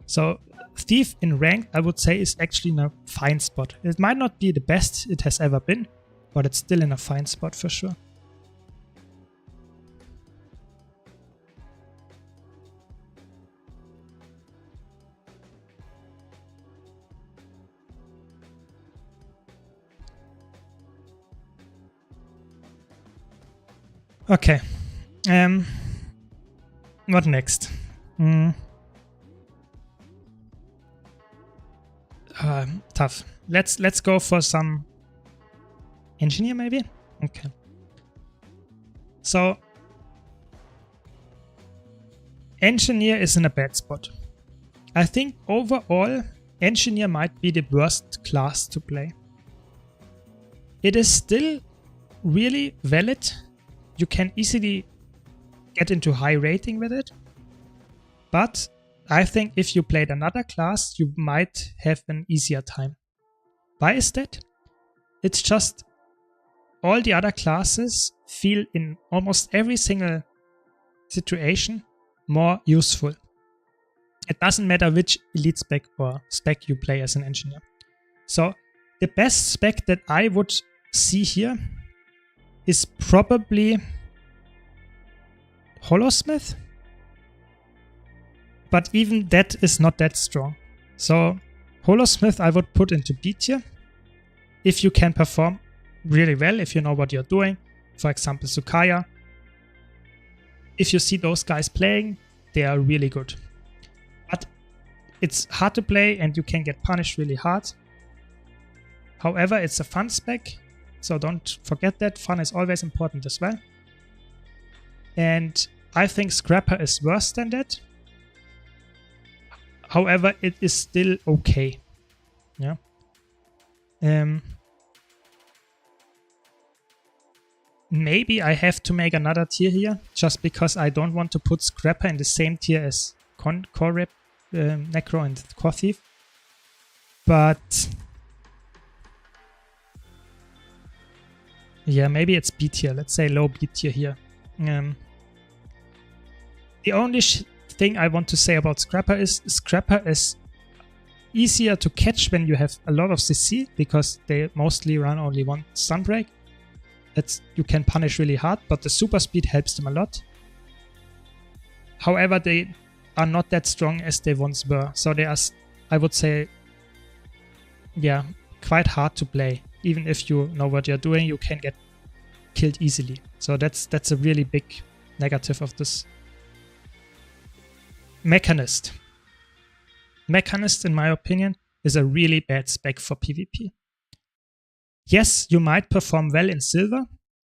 So Thief in ranked, I would say, is actually in a fine spot. It might not be the best it has ever been, but it's still in a fine spot for sure. Okay. What next? Tough. Let's go for some engineer maybe? Okay. So engineer is in a bad spot. I think overall engineer might be the worst class to play. It is still really valid. You can easily get into high rating with it. But I think if you played another class, you might have an easier time. Why is that? It's just all the other classes feel in almost every single situation more useful. It doesn't matter which elite spec or spec you play as an engineer. So the best spec that I would see here is probably Holosmith. But even that is not that strong. So Holosmith I would put into B tier. If you can perform really well, if you know what you're doing. For example, Sukaya. If you see those guys playing, they are really good. But it's hard to play and you can get punished really hard. However, it's a fun spec. So don't forget that. Fun is always important as well. And I think Scrapper is worse than that. However, it is still okay. Yeah. Maybe I have to make another tier here, just because I don't want to put Scrapper in the same tier as Core Necro and Core Thief. But yeah, maybe it's B tier. Let's say low B tier here. The only thing I want to say about Scrapper is easier to catch when you have a lot of CC, because they mostly run only one Sunbreak. You can punish really hard, but the super speed helps them a lot. However, they are not that strong as they once were. So they are, I would say, yeah, quite hard to play. Even if you know what you're doing, you can get killed easily. So that's a really big negative of this. Mechanist. Mechanist, in my opinion, is a really bad spec for PvP. Yes, you might perform well in silver,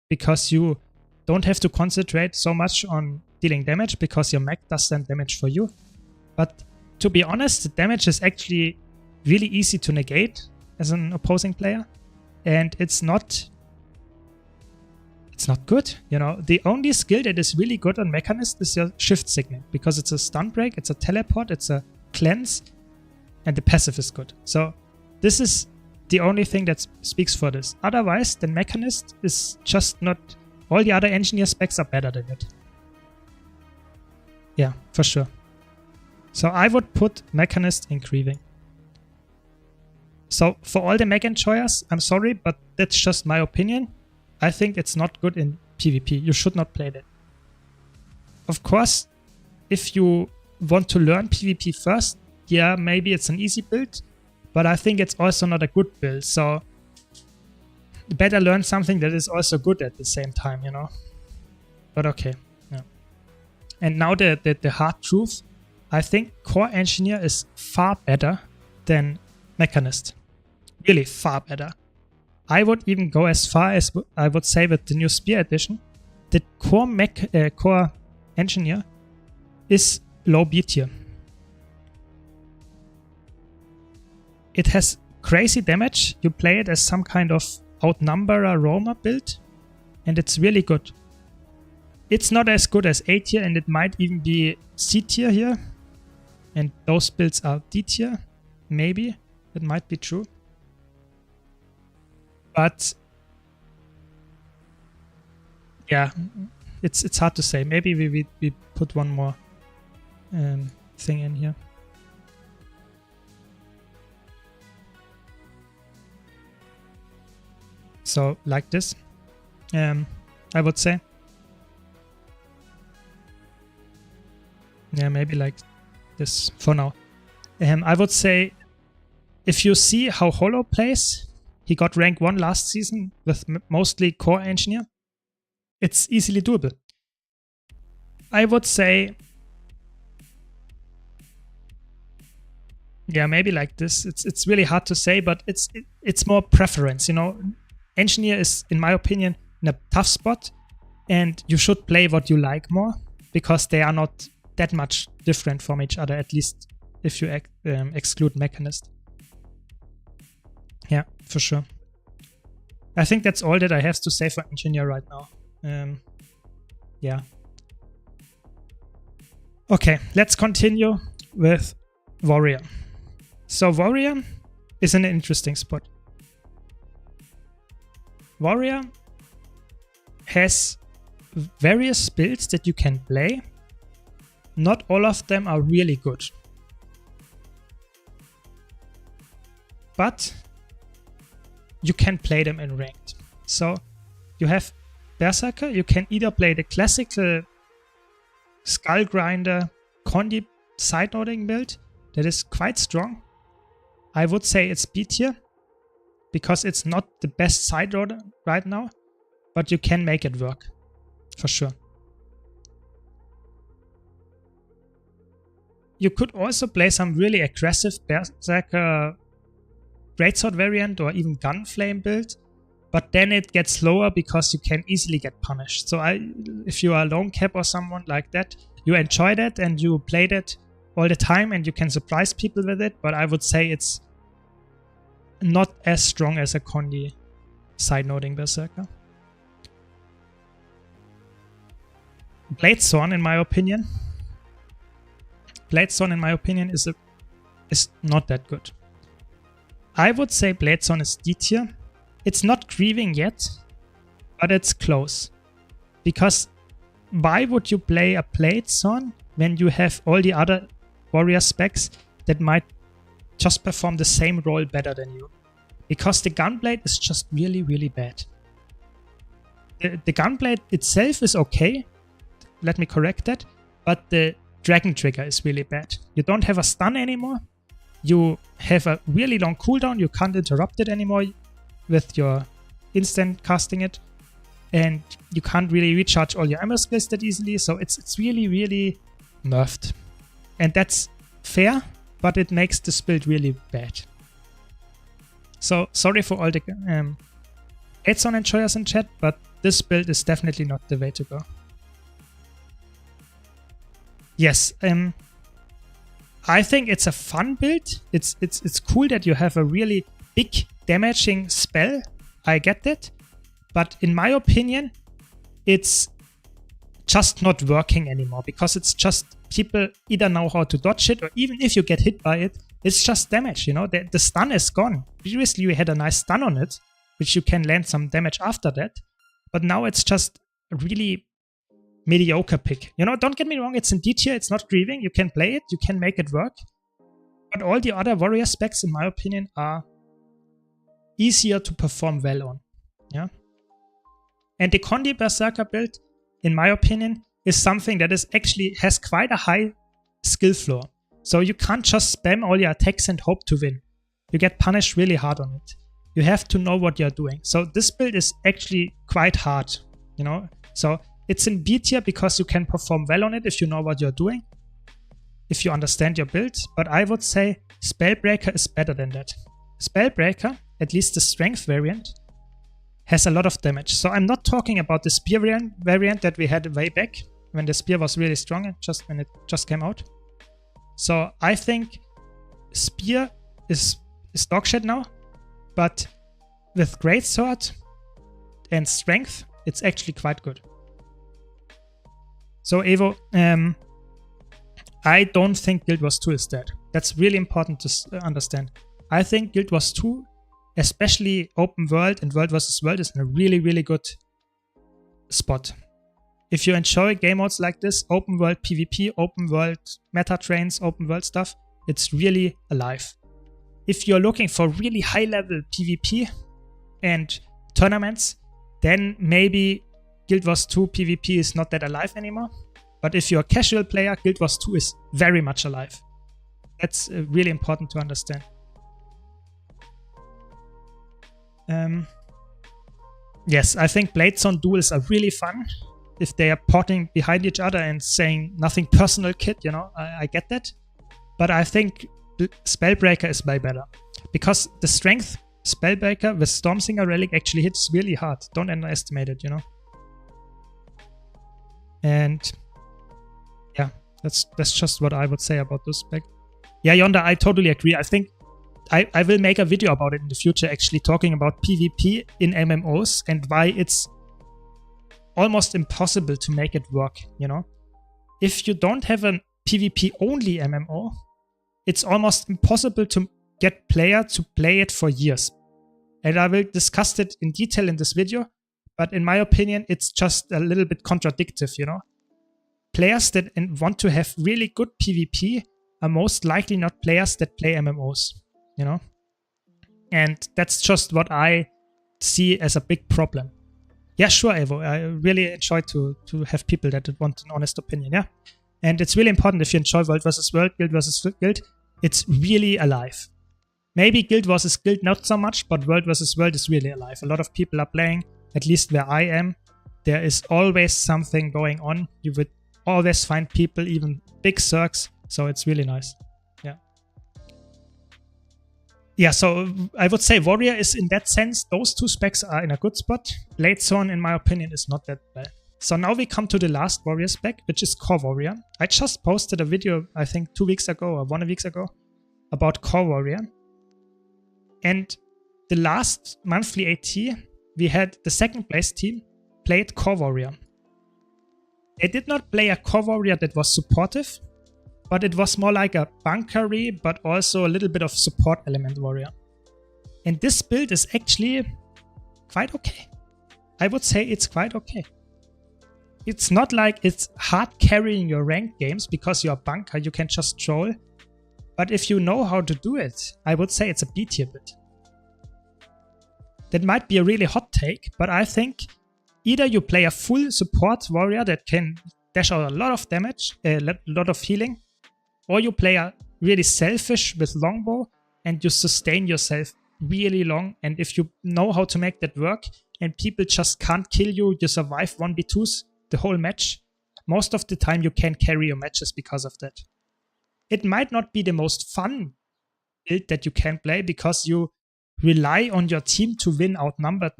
because you don't have to concentrate so much on dealing damage, because your mech does some damage for you. But to be honest, the damage is actually really easy to negate as an opposing player. And it's not good. You know, the only skill that is really good on Mechanist is your shift signal, because it's a stun break, it's a teleport, it's a cleanse, and the passive is good. So this is the only thing that speaks for this. Otherwise, the Mechanist is just not... All the other engineer specs are better than it. Yeah, for sure. So I would put Mechanist in Grieving. So for all the mech enjoyers, I'm sorry, but that's just my opinion. I think it's not good in PvP. You should not play that. Of course, if you want to learn PvP first, yeah, maybe it's an easy build, but I think it's also not a good build. So better learn something that is also good at the same time, you know. But okay. Yeah. And now the hard truth. I think Core Engineer is far better than Mechanist. Really far better. I would even go as far as I would say with the new Spear Edition, the Core Engineer is low B tier. It has crazy damage. You play it as some kind of outnumberer roamer build, and it's really good. It's not as good as A tier, and it might even be C tier here. And those builds are D tier. Maybe. That might be true. But yeah, it's hard to say. Maybe we put one more thing in here. So like this, I would say. Yeah, maybe like this for now. I would say if you see how Holo plays, he got rank 1 last season with mostly Core Engineer. It's easily doable. I would say, yeah, maybe like this. It's really hard to say, but it's more preference, you know. Engineer is, in my opinion, in a tough spot, and you should play what you like more because they are not that much different from each other, at least if you exclude Mechanist. Yeah, for sure. I think that's all that I have to say for Engineer right now. Yeah. Okay, let's continue with Warrior. So Warrior is in an interesting spot. Warrior has various builds that you can play. Not all of them are really good. But you can play them in ranked. So you have Berserker. You can either play the classical Skull Grinder Condi side nodding build that is quite strong. I would say it's B tier because it's not the best side noder right now, but you can make it work for sure. You could also play some really aggressive Berserker Greatsword variant or even Gunflame build, but then it gets slower because you can easily get punished. So if you are a lone cap or someone like that, you enjoy that and you play that all the time and you can surprise people with it, but I would say it's not as strong as a Condi side-nodding Berserker. Bladestorn, in my opinion, is not that good. I would say Bladestorn is D tier. It's not grieving yet, but it's close. Because why would you play a Bladestorn when you have all the other warrior specs that might just perform the same role better than you? Because the Gunblade is just really, really bad. The Gunblade itself is okay. Let me correct that. But the Dragon Trigger is really bad. You don't have a stun anymore. You have a really long cooldown. You can't interrupt it anymore with your instant casting it. And you can't really recharge all your ammo skills that easily. So it's really, really nerfed. And that's fair, but it makes this build really bad. So sorry for all the Bladestorn enjoyers in chat, but this build is definitely not the way to go. Yes, I think it's a fun build. It's cool that you have a really big damaging spell. I get that. But in my opinion, it's just not working anymore because it's just people either know how to dodge it or even if you get hit by it, it's just damage, you know. The stun is gone. Previously you had a nice stun on it, which you can land some damage after that. But now it's just a really mediocre pick. You know, don't get me wrong, it's in D tier, it's not grieving. You can play it, you can make it work. But all the other warrior specs, in my opinion, are easier to perform well on. Yeah. And the Condi Berserker build, in my opinion, is something that is actually has quite a high skill floor. So you can't just spam all your attacks and hope to win. You get punished really hard on it. You have to know what you're doing. So this build is actually quite hard, you know. So It's in B tier because you can perform well on it if you know what you're doing, if you understand your build, but I would say Spellbreaker is better than that. Spellbreaker, at least the strength variant, has a lot of damage. So I'm not talking about the spear variant that we had way back, when the spear was really strong, when it just came out. So I think spear is dog shit now, but with greatsword and strength, it's actually quite good. So Evo, I don't think Guild Wars 2 is dead. That's really important to understand. I think Guild Wars 2, especially open world and world versus world, is in a really, really good spot. If you enjoy game modes like this, open world PvP, open world meta trains, open world stuff, it's really alive. If you're looking for really high level PvP and tournaments, then maybe Guild Wars 2 PvP is not that alive anymore. But if you're a casual player, Guild Wars 2 is very much alive. That's really important to understand. Yes, I think Blade Zone duels are really fun. If they are potting behind each other and saying nothing personal, kid, you know, I get that. But I think Spellbreaker is way better. Because the strength Spellbreaker with Stormsinger Relic actually hits really hard. Don't underestimate it, you know. And yeah, that's just what I would say about this spec. Yeah, Yonda, I totally agree. I think I will make a video about it in the future, actually talking about PvP in MMOs and why it's almost impossible to make it work, you know? If you don't have a PvP only MMO, it's almost impossible to get player to play it for years. And I will discuss it in detail in this video, but in my opinion, it's just a little bit contradictory, you know? Players that want to have really good PvP are most likely not players that play MMOs, you know? And that's just what I see as a big problem. Yeah, sure, Evo. I really enjoy to have people that want an honest opinion, yeah? And it's really important if you enjoy World vs. World, Guild vs. Guild, it's really alive. Maybe Guild vs. Guild not so much, but World vs. World is really alive. A lot of people are playing, at least where I am. There is always something going on. You would always find people, even big circs, so it's really nice. Yeah, so I would say Warrior is in that sense, those two specs are in a good spot. Blade Zone, in my opinion, is not that bad. So now we come to the last Warrior spec, which is Core Warrior. I just posted a video, I think 2 weeks ago or 1 week ago, about Core Warrior. And the last monthly AT, we had the second place team played Core Warrior. They did not play a Core Warrior that was supportive, but it was more like a bunkery, but also a little bit of support element warrior. And this build is actually quite okay. I would say it's quite okay. It's not like it's hard carrying your ranked games because you're a bunker, you can just troll. But if you know how to do it, I would say it's a B tier build. That might be a really hot take, but I think either you play a full support warrior that can dash out a lot of damage, a lot of healing, or you play a really selfish with longbow and you sustain yourself really long. And if you know how to make that work and people just can't kill you, you survive 1v2s the whole match, most of the time you can carry your matches because of that. It might not be the most fun build that you can play because you rely on your team to win outnumbered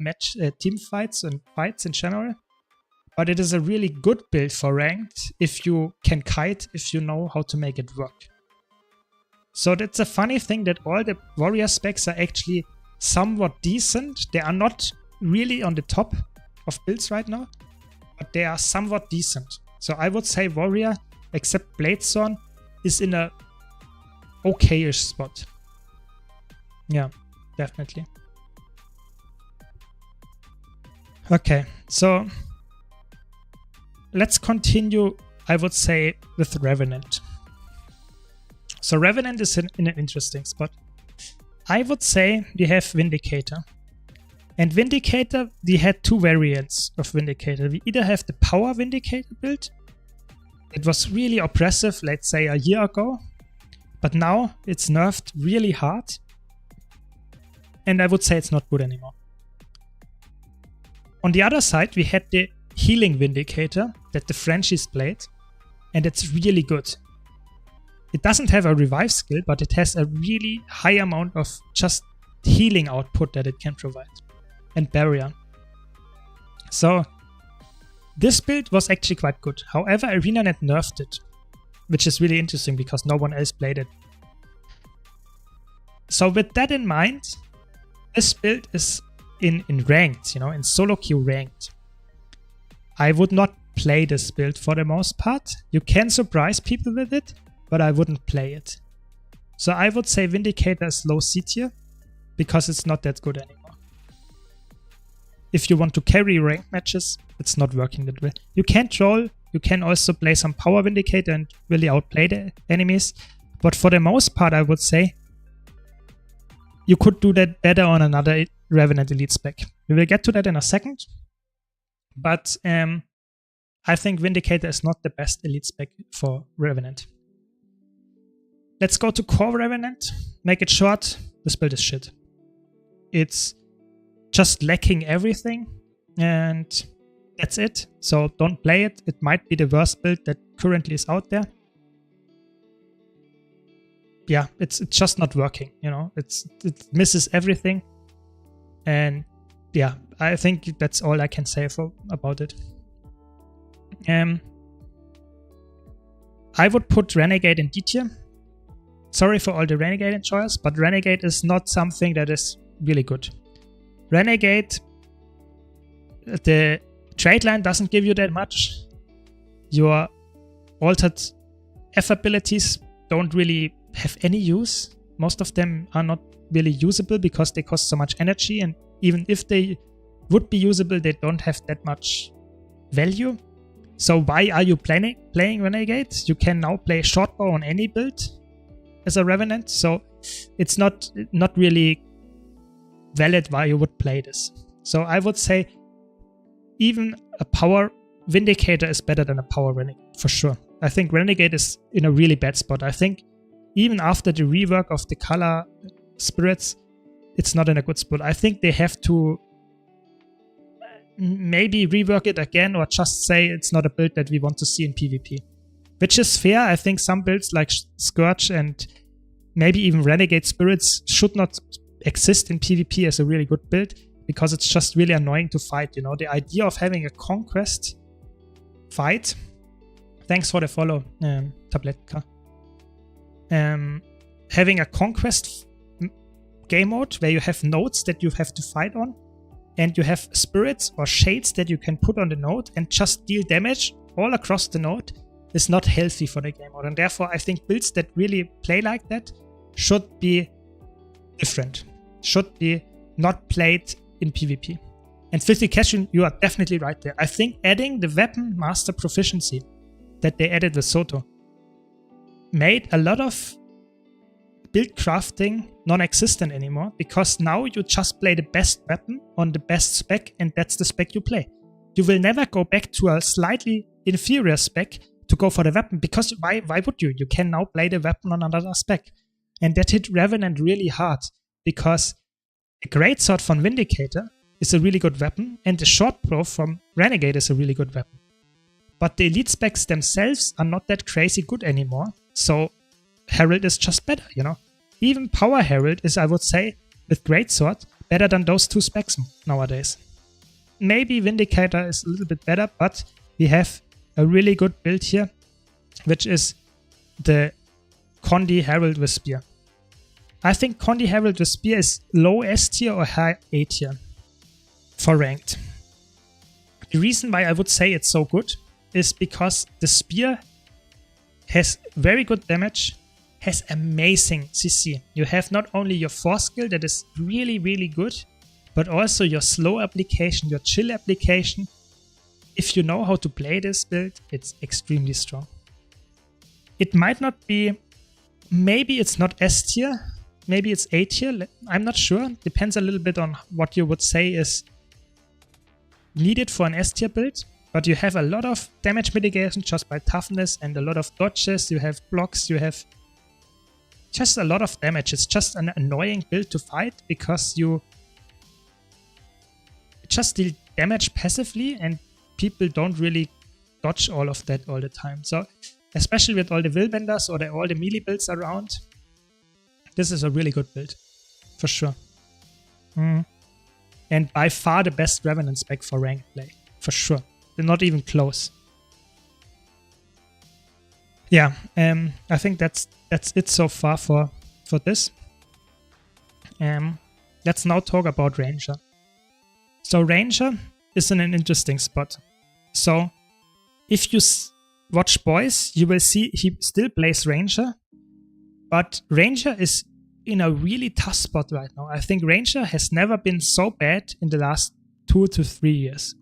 team fights and fights in general. But it is a really good build for ranked if you can kite, if you know how to make it work. So that's a funny thing that all the warrior specs are actually somewhat decent. They are not really on the top of builds right now, but they are somewhat decent. So I would say warrior, except Blade Zone, is in a okay-ish spot. Yeah, definitely. Okay, so let's continue, I would say, with Revenant. So Revenant is in an interesting spot. I would say we have Vindicator. And Vindicator, we had two variants of Vindicator. We either have the Power Vindicator build. It was really oppressive, let's say a year ago. But now it's nerfed really hard. And I would say it's not good anymore. On the other side, we had the healing Vindicator that the Frenchies played, and it's really good. It doesn't have a revive skill, but it has a really high amount of just healing output that it can provide. And barrier. So this build was actually quite good. However, ArenaNet nerfed it, which is really interesting because no one else played it. So with that in mind, this build is in ranked, you know, in solo queue ranked. I would not play this build for the most part. You can surprise people with it, but I wouldn't play it. So I would say Vindicator is low C tier because it's not that good anymore. If you want to carry ranked matches, it's not working that way. You can troll, you can also play some power Vindicator and really outplay the enemies, but for the most part I would say you could do that better on another Revenant Elite spec. We will get to that in a second, but I think Vindicator is not the best Elite spec for Revenant. Let's go to core Revenant. Make it short, this build is shit. It's just lacking everything, and that's it. So don't play it. It might be the worst build that currently is out there. Yeah, it's just not working, you know. It misses everything. And yeah, I think that's all I can say about it. I would put Renegade in D tier. Sorry for all the Renegade enjoyers, but Renegade is not something that is really good. Renegade, the trade line doesn't give you that much. Your altered F abilities don't really have any use. Most of them are not really usable because they cost so much energy, and even if they would be usable, they don't have that much value. So why are you playing Renegade? You can now play shortbow on any build as a Revenant, so it's not really valid why you would play this. So I would say even a power Vindicator is better than a power Renegade, for sure. I think Renegade is in a really bad spot. I think even after the rework of the color spirits, it's not in a good spot. I think they have to maybe rework it again or just say it's not a build that we want to see in PvP. Which is fair. I think some builds like Scourge and maybe even Renegade Spirits should not exist in PvP as a really good build because it's just really annoying to fight, you know. The idea of having a conquest fight, thanks for the follow, Tabletka. Having a conquest game mode where you have nodes that you have to fight on and you have spirits or shades that you can put on the node and just deal damage all across the node is not healthy for the game mode. And therefore I think builds that really play like that should be different, should be not played in PvP. And Filthy Cashin, you are definitely right there. I think adding the weapon master proficiency that they added with Soto made a lot of build crafting non-existent anymore, because now you just play the best weapon on the best spec and that's the spec you play. You will never go back to a slightly inferior spec to go for the weapon, because why would you? You can now play the weapon on another spec. And that hit Revenant really hard, because the Greatsword from Vindicator is a really good weapon and the Shortbow from Renegade is a really good weapon. But the elite specs themselves are not that crazy good anymore, so Herald is just better, you know. Even Power Herald is, I would say, with Greatsword, better than those two specs nowadays. Maybe Vindicator is a little bit better, but we have a really good build here, which is the Condi Herald with Spear. I think Condi Herald with Spear is low S tier or high A tier for ranked. The reason why I would say it's so good is because the Spear has very good damage, has amazing CC. You have not only your force skill that is really, really good, but also your slow application, your chill application. If you know how to play this build, it's extremely strong. It might not be, maybe it's not S tier, maybe it's A tier, I'm not sure. Depends a little bit on what you would say is needed for an S tier build. But you have a lot of damage mitigation just by toughness and a lot of dodges, you have blocks, you have just a lot of damage. It's just an annoying build to fight because you just deal damage passively and people don't really dodge all of that all the time. So especially with all the Willbenders or all the melee builds around, this is a really good build, for sure. And by far the best Revenant spec for ranked play, for sure. They're not even close. Yeah, I think that's it so far for this. Let's now talk about Ranger. So Ranger is in an interesting spot. So if you watch Boys, you will see he still plays Ranger, but Ranger is in a really tough spot right now. I think Ranger has never been so bad in the last 2 to 3 years.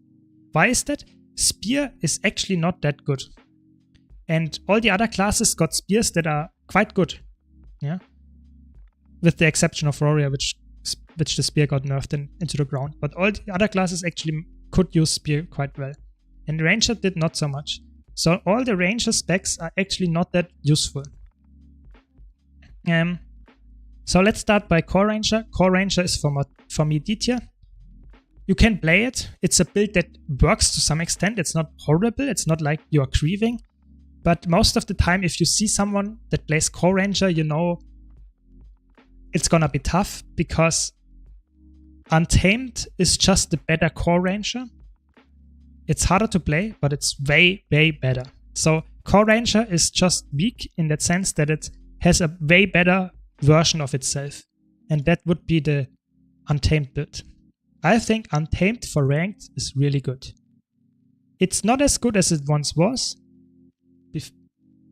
Why is that? Spear is actually not that good. And all the other classes got spears that are quite good. Yeah. With the exception of Warrior, which the spear got nerfed into the ground. But all the other classes actually could use spear quite well. And Ranger did not so much. So all the Ranger specs are actually not that useful. So let's start by Core Ranger. Core Ranger is for me D tier. You can play it. It's a build that works to some extent. It's not horrible. It's not like you're grieving. But most of the time, if you see someone that plays Core Ranger, you know it's gonna be tough because Untamed is just the better Core Ranger. It's harder to play, but it's way, way better. So Core Ranger is just weak in that sense that it has a way better version of itself. And that would be the Untamed build. I think Untamed for ranked is really good. It's not as good as it once was,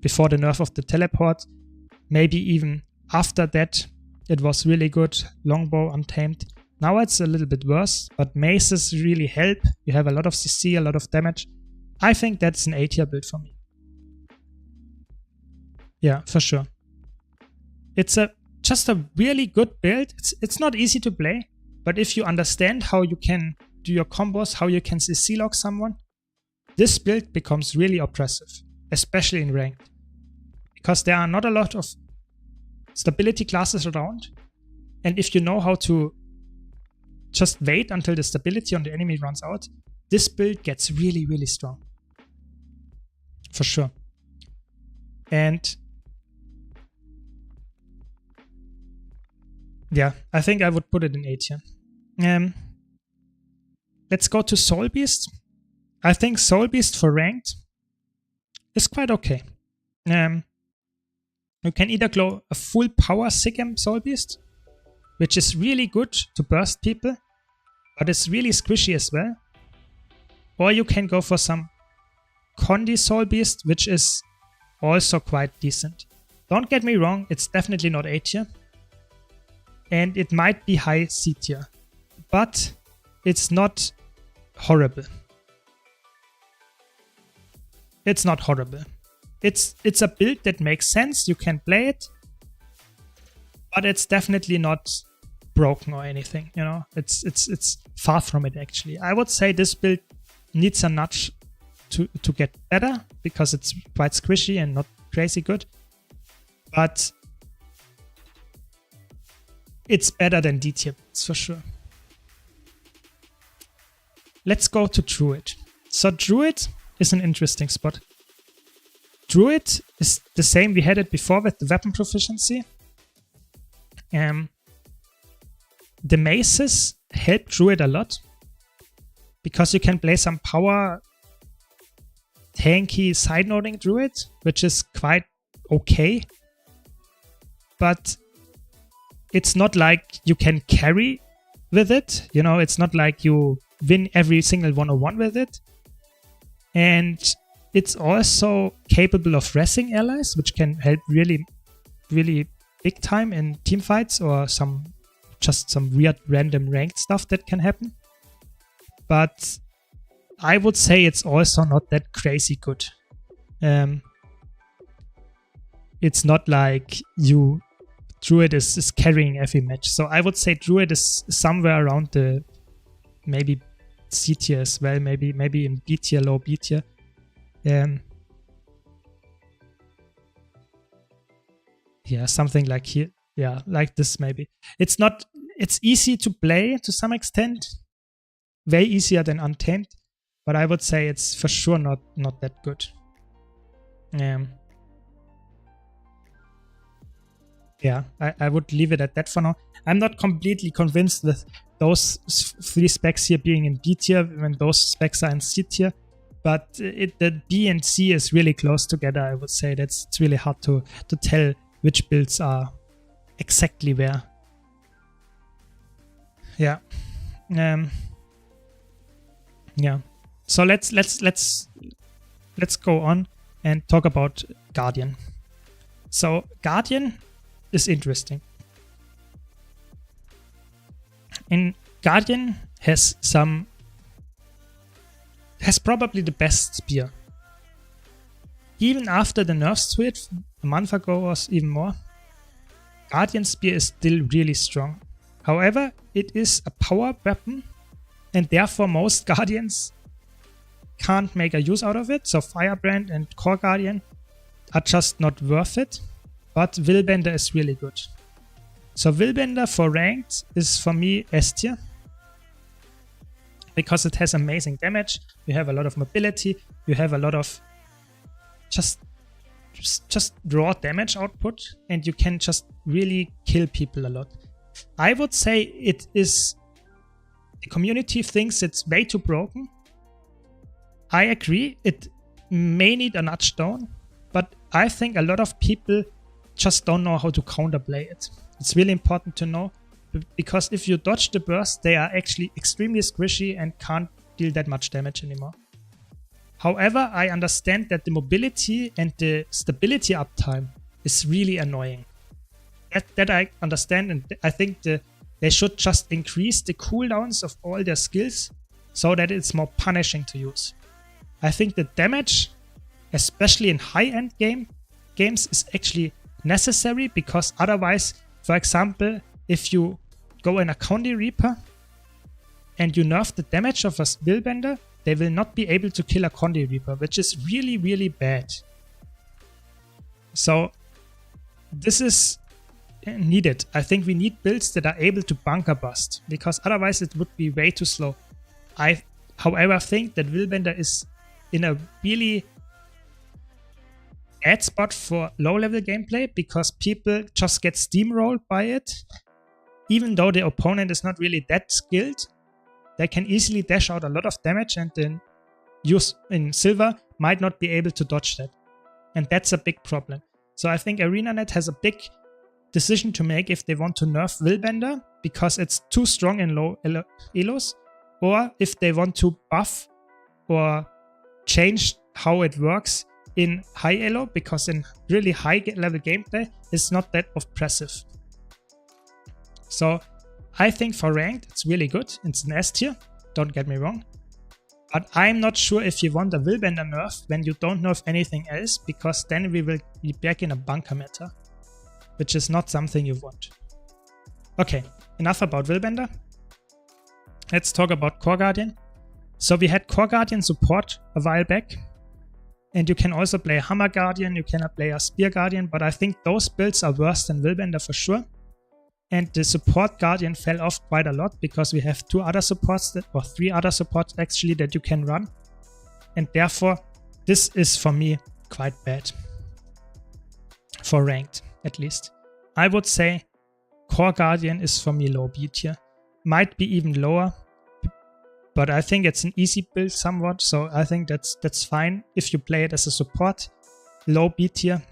before the nerf of the teleport. Maybe even after that, it was really good. Longbow, Untamed. Now it's a little bit worse, but maces really help. You have a lot of CC, a lot of damage. I think that's an A tier build for me. Yeah, for sure. It's just a really good build. It's not easy to play, but if you understand how you can do your combos, how you can CC lock someone, this build becomes really oppressive, especially in ranked. Because there are not a lot of stability classes around, and if you know how to just wait until the stability on the enemy runs out, this build gets really, really strong. For sure. And yeah, I think I would put it in A tier. Let's go to Soul Beast. I think Soul Beast for ranked is quite okay. You can either go a full power Sigem Soul Beast, which is really good to burst people, but it's really squishy as well. Or you can go for some Condi Soul Beast, which is also quite decent. Don't get me wrong, it's definitely not A tier. And it might be high C tier, but it's not horrible. It's not horrible. It's a build that makes sense, you can play it, but it's definitely not broken or anything, you know? It's far from it actually. I would say this build needs a nudge to get better because it's quite squishy and not crazy good. But it's better than D tier builds for sure. Let's go to Druid. So Druid is an interesting spot. Druid is the same we had it before with the weapon proficiency. The maces help Druid a lot because you can play some power tanky side noting Druid, which is quite okay. But it's not like you can carry with it. You know, it's not like you win every single 101 with it. And it's also capable of rezzing allies, which can help really, really big time in team fights or just some weird random ranked stuff that can happen. But I would say it's also not that crazy good. It's not like Druid is carrying every match. So I would say Druid is somewhere around the maybe C tier as well, maybe in B tier, low B tier. Yeah, something like here. Yeah, like this maybe. It's easy to play to some extent. Way easier than Untamed. but I would say it's for sure not that good. Yeah, I would leave it at that for now. I'm not completely convinced with those 3 specs here being in B tier when those specs are in C tier, but the B and C is really close together. I would say it's really hard to tell which builds are exactly where. Yeah. Yeah. So let's go on and talk about Guardian. So Guardian is interesting. And Guardian has probably the best spear. Even after the nerfs to it a month ago or even more, Guardian spear is still really strong. However, it is a power weapon, and therefore most Guardians can't make a use out of it. So Firebrand and Core Guardian are just not worth it. But Willbender is really good. So Willbender for ranked is for me S tier, because it has amazing damage. You have a lot of mobility. You have a lot of just raw damage output, and you can just really kill people a lot. I would say the community thinks it's way too broken. I agree, it may need a nudge down, but I think a lot of people just don't know how to counterplay it. It's really important to know, because if you dodge the burst, they are actually extremely squishy and can't deal that much damage anymore. However, I understand that the mobility and the stability uptime is really annoying. That I understand, and I think they should just increase the cooldowns of all their skills so that it's more punishing to use. I think the damage, especially in high-end games, is actually necessary, because otherwise, for example, if you go in a County Reaper and you nerf the damage of a Willbender, they will not be able to kill a County Reaper, which is really, really bad. So this is needed. I think we need builds that are able to bunker bust, because otherwise it would be way too slow. I, however, think that Willbender is in a really bad spot for low-level gameplay, because people just get steamrolled by it. Even though the opponent is not really that skilled, they can easily dash out a lot of damage, and then use in silver might not be able to dodge that. And that's a big problem. So I think ArenaNet has a big decision to make if they want to nerf Willbender because it's too strong in low elos, or if they want to buff or change how it works in high elo, because in really high level gameplay it's not that oppressive. So I think for ranked it's really good. It's an S tier, don't get me wrong. But I'm not sure if you want a Willbender nerf when you don't nerf anything else, because then we will be back in a bunker meta, which is not something you want. Okay, enough about Willbender. Let's talk about Core Guardian. So we had Core Guardian support a while back, and you can also play a Hammer Guardian, you cannot play a Spear Guardian, but I think those builds are worse than Willbender for sure. And the support Guardian fell off quite a lot, because we have 2 other supports, or 3 other supports actually, that you can run. And therefore, this is for me quite bad. For ranked, at least. I would say Core Guardian is for me low B tier. Might be even lower, but I think it's an easy build somewhat, so I think that's fine if you play it as a support. Low B tier,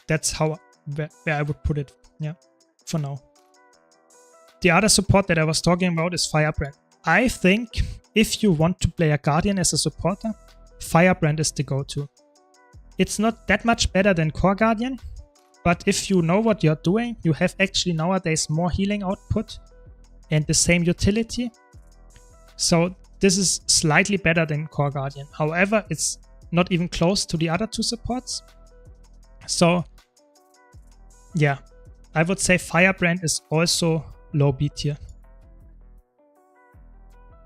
that's where I would put it, yeah, for now. The other support that I was talking about is Firebrand. I think if you want to play a Guardian as a supporter, Firebrand is the go-to. It's not that much better than Core Guardian, but if you know what you're doing, you have actually nowadays more healing output and the same utility. So this is slightly better than Core Guardian. However, it's not even close to the other 2 supports. So yeah, I would say Firebrand is also low B tier.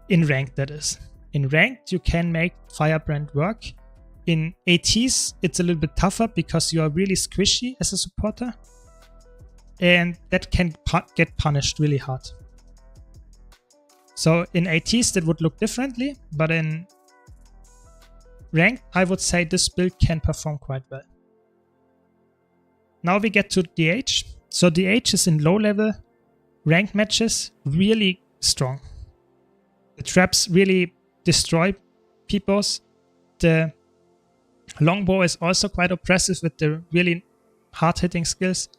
In ranked, that is. In ranked, you can make Firebrand work. In ATs, it's a little bit tougher because you are really squishy as a supporter. And that can get punished really hard. So in ATs, that would look differently. But in ranked, I would say this build can perform quite well. Now we get to DH. So DH is in low level ranked matches really strong. The traps really destroy peoples. The longbow is also quite oppressive with the really hard-hitting skills.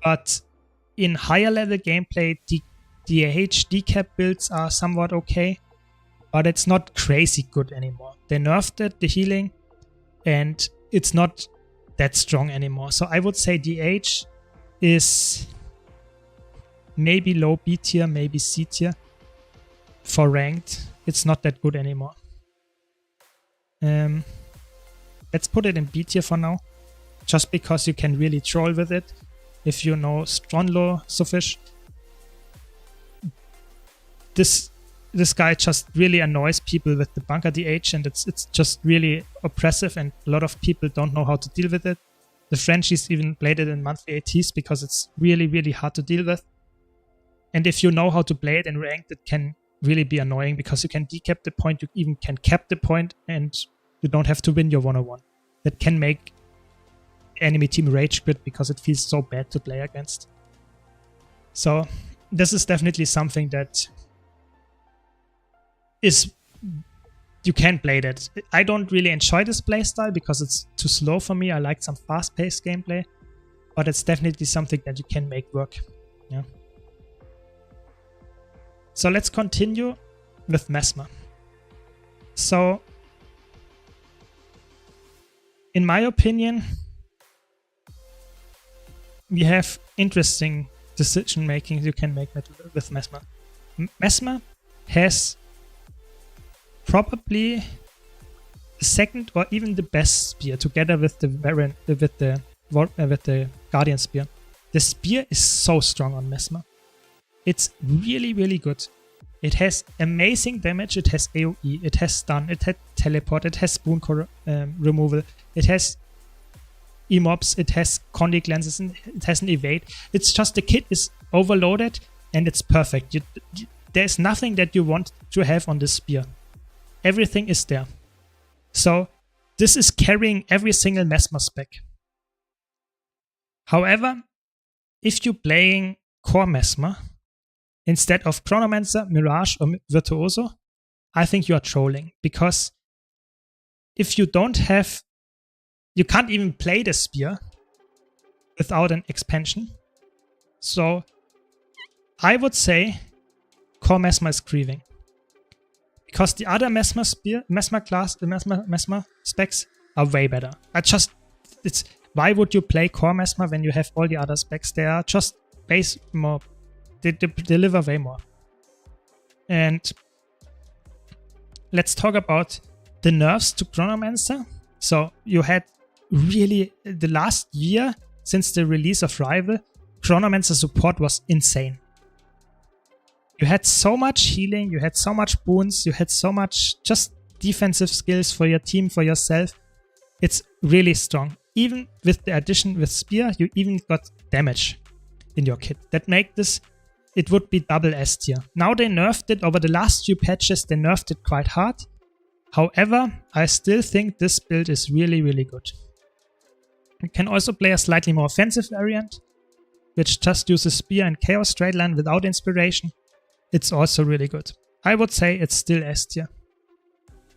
But in higher level gameplay, the DH decap builds are somewhat okay, but it's not crazy good anymore. They nerfed it, the healing, and it's not that strong anymore. So I would say DH is maybe low B tier, maybe C tier. For ranked, it's not that good anymore. Let's put it in B tier for now, just because you can really troll with it if you know Stronlo Suffish. This guy just really annoys people with the bunker DH, and it's just really oppressive, and a lot of people don't know how to deal with it. The Frenchies even played it in monthly ATs because it's really, really hard to deal with. And if you know how to play it in ranked, it can really be annoying because you can decap the point, you even can cap the point, and you don't have to win your 101. That can make enemy team rage quit because it feels so bad to play against. So this is definitely something that is, you can play that. I don't really enjoy this playstyle because it's too slow for me. I like some fast-paced gameplay, but it's definitely something that you can make work. Yeah. So let's continue with Mesmer. So, in my opinion, we have interesting decision making you can make with Mesmer. Mesmer has probably the second or even the best spear together with the Guardian spear. The spear is so strong on Mesmer. It's really, really good. It has amazing damage, it has AoE, it has stun, it has teleport, it has spoon removal, it has emobs, it has condi glances, and it has an evade. It's just the kit is overloaded and it's perfect. There's nothing that you want to have on this spear. Everything is there. So this is carrying every single Mesmer spec. However, if you're playing core Mesmer instead of Chronomancer, Mirage, or Virtuoso, I think you are trolling. Because if you don't have, you can't even play the spear without an expansion. So I would say core Mesmer is grieving. Because the other Mesmer specs are way better. Why would you play core Mesmer when you have all the other specs? They are just base more. They deliver way more. And let's talk about the nerfs to Chronomancer. So you had really, the last year since the release of Rival, Chronomancer support was insane. You had so much healing, you had so much boons, you had so much just defensive skills for your team, for yourself. It's really strong. Even with the addition with Spear, you even got damage in your kit. That make this, it would be double S tier. Now they nerfed it over the last few patches, they nerfed it quite hard. However, I still think this build is really, really good. You can also play a slightly more offensive variant, which just uses Spear and Chaos straight line without inspiration. It's also really good. I would say it's still S tier.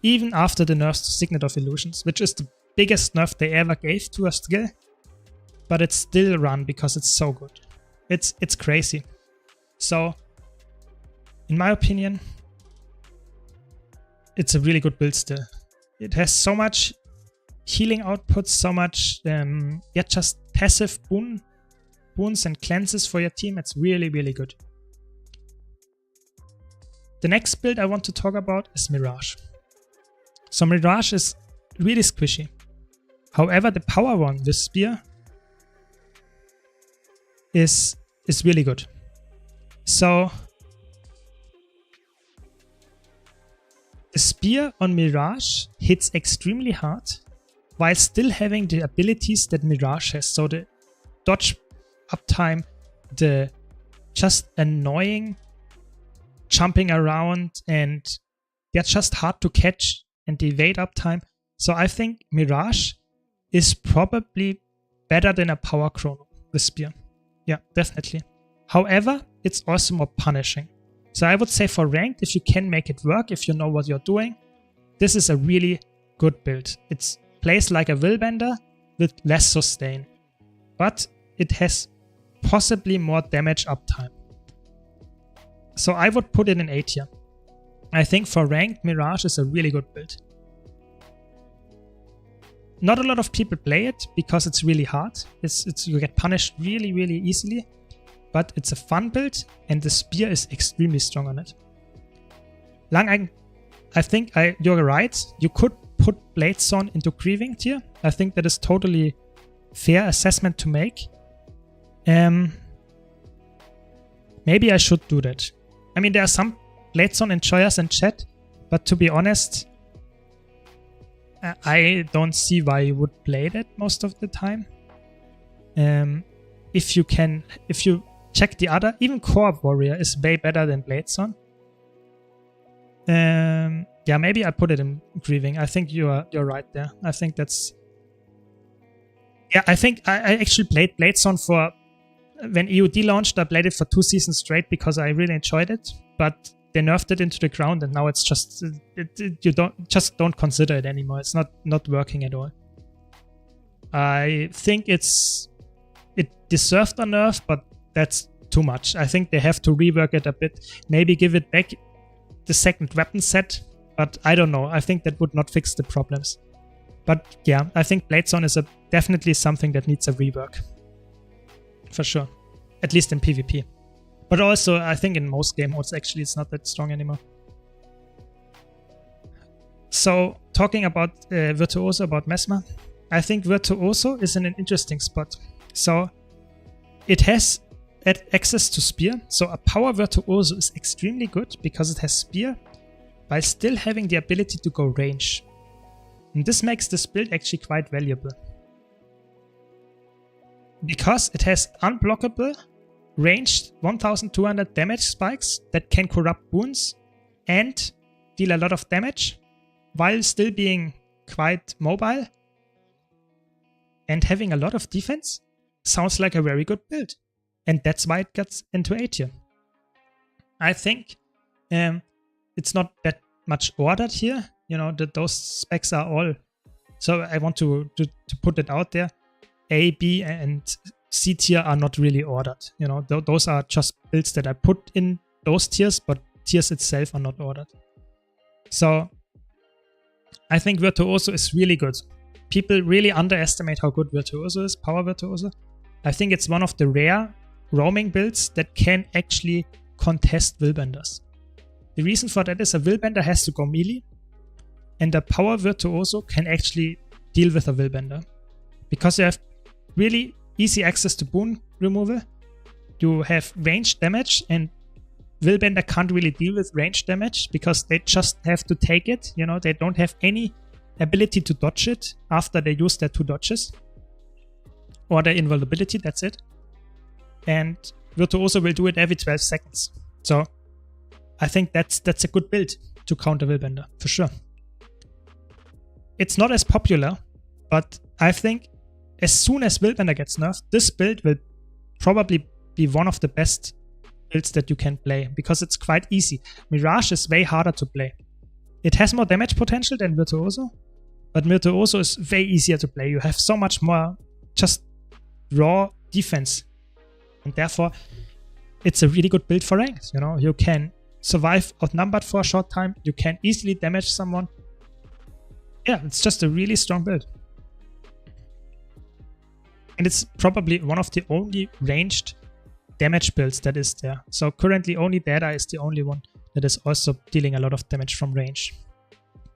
Even after the nerfs to Signet of Illusions, which is the biggest nerf they ever gave to a skill. But it's still run because it's so good. It's crazy. So, in my opinion, it's a really good build still. It has so much healing output, so much just passive boons and cleanses for your team. It's really, really good. The next build I want to talk about is Mirage. So Mirage is really squishy. However, the power one, the Spear, is really good. So the Spear on Mirage hits extremely hard while still having the abilities that Mirage has. So the dodge uptime, the just annoying jumping around, and they're just hard to catch, and the evade uptime. So I think Mirage is probably better than a Power Chrono with Spear. Yeah, definitely. However, it's also more punishing. So I would say for ranked, if you can make it work, if you know what you're doing, this is a really good build. It plays like a Willbender with less sustain, but it has possibly more damage uptime. So I would put it in A tier. I think for ranked, Mirage is a really good build. Not a lot of people play it because it's really hard. You get punished really, really easily. But it's a fun build and the spear is extremely strong on it. Lang, I think you're right. You could put Bladezone into grieving tier. I think that is totally fair assessment to make. Maybe I should do that. I mean, there are some Bladezone enjoyers in chat, but to be honest, I don't see why you would play that most of the time. If you check the other, even Core Warrior is way better than Bladezone. Yeah, maybe I put it in grieving. I think you're right there. I think that's... Yeah, I think I actually played Bladezone for... When EOD launched, I played it for 2 seasons straight because I really enjoyed it. But they nerfed it into the ground and now it's just... you don't consider it anymore. It's not working at all. I think it deserved a nerf, but that's too much. I think they have to rework it a bit. Maybe give it back the second weapon set, but I don't know. I think that would not fix the problems. But yeah, I think Bladezone is definitely something that needs a rework. For sure. At least in PvP. But also, I think in most game modes, actually, it's not that strong anymore. So, talking about Virtuoso, about Mesmer, I think Virtuoso is in an interesting spot. So, it has access to Spear. So, a Power Virtuoso is extremely good because it has Spear, while still having the ability to go range. And this makes this build actually quite valuable. Because it has unblockable, ranged 1200 damage spikes that can corrupt wounds and deal a lot of damage while still being quite mobile and having a lot of defense, sounds like a very good build. And that's why it gets into A tier. I think it's not that much ordered here. You know, those specs are all... So I want to put it out there. A, B, and C tier are not really ordered. You know, those are just builds that I put in those tiers, but tiers itself are not ordered. So I think Virtuoso is really good. People really underestimate how good Virtuoso is, Power Virtuoso. I think it's one of the rare roaming builds that can actually contest Willbenders. The reason for that is a Willbender has to go melee, and a Power Virtuoso can actually deal with a Willbender. Because you have really easy access to boon removal, you have range damage, and Willbender can't really deal with range damage because they just have to take it. You know, they don't have any ability to dodge it after they use their 2 dodges. Or their invulnerability, that's it. And Virtuoso will do it every 12 seconds. So I think that's a good build to counter Willbender, for sure. It's not as popular, but I think as soon as Willbender gets nerfed, this build will probably be one of the best builds that you can play, because it's quite easy. Mirage is way harder to play. It has more damage potential than Virtuoso, but Virtuoso is way easier to play. You have so much more just raw defense, and therefore it's a really good build for ranked. You know, you can survive outnumbered for a short time, you can easily damage someone. Yeah, it's just a really strong build. And it's probably one of the only ranged damage builds that is there. So currently only Dada is the only one that is also dealing a lot of damage from range.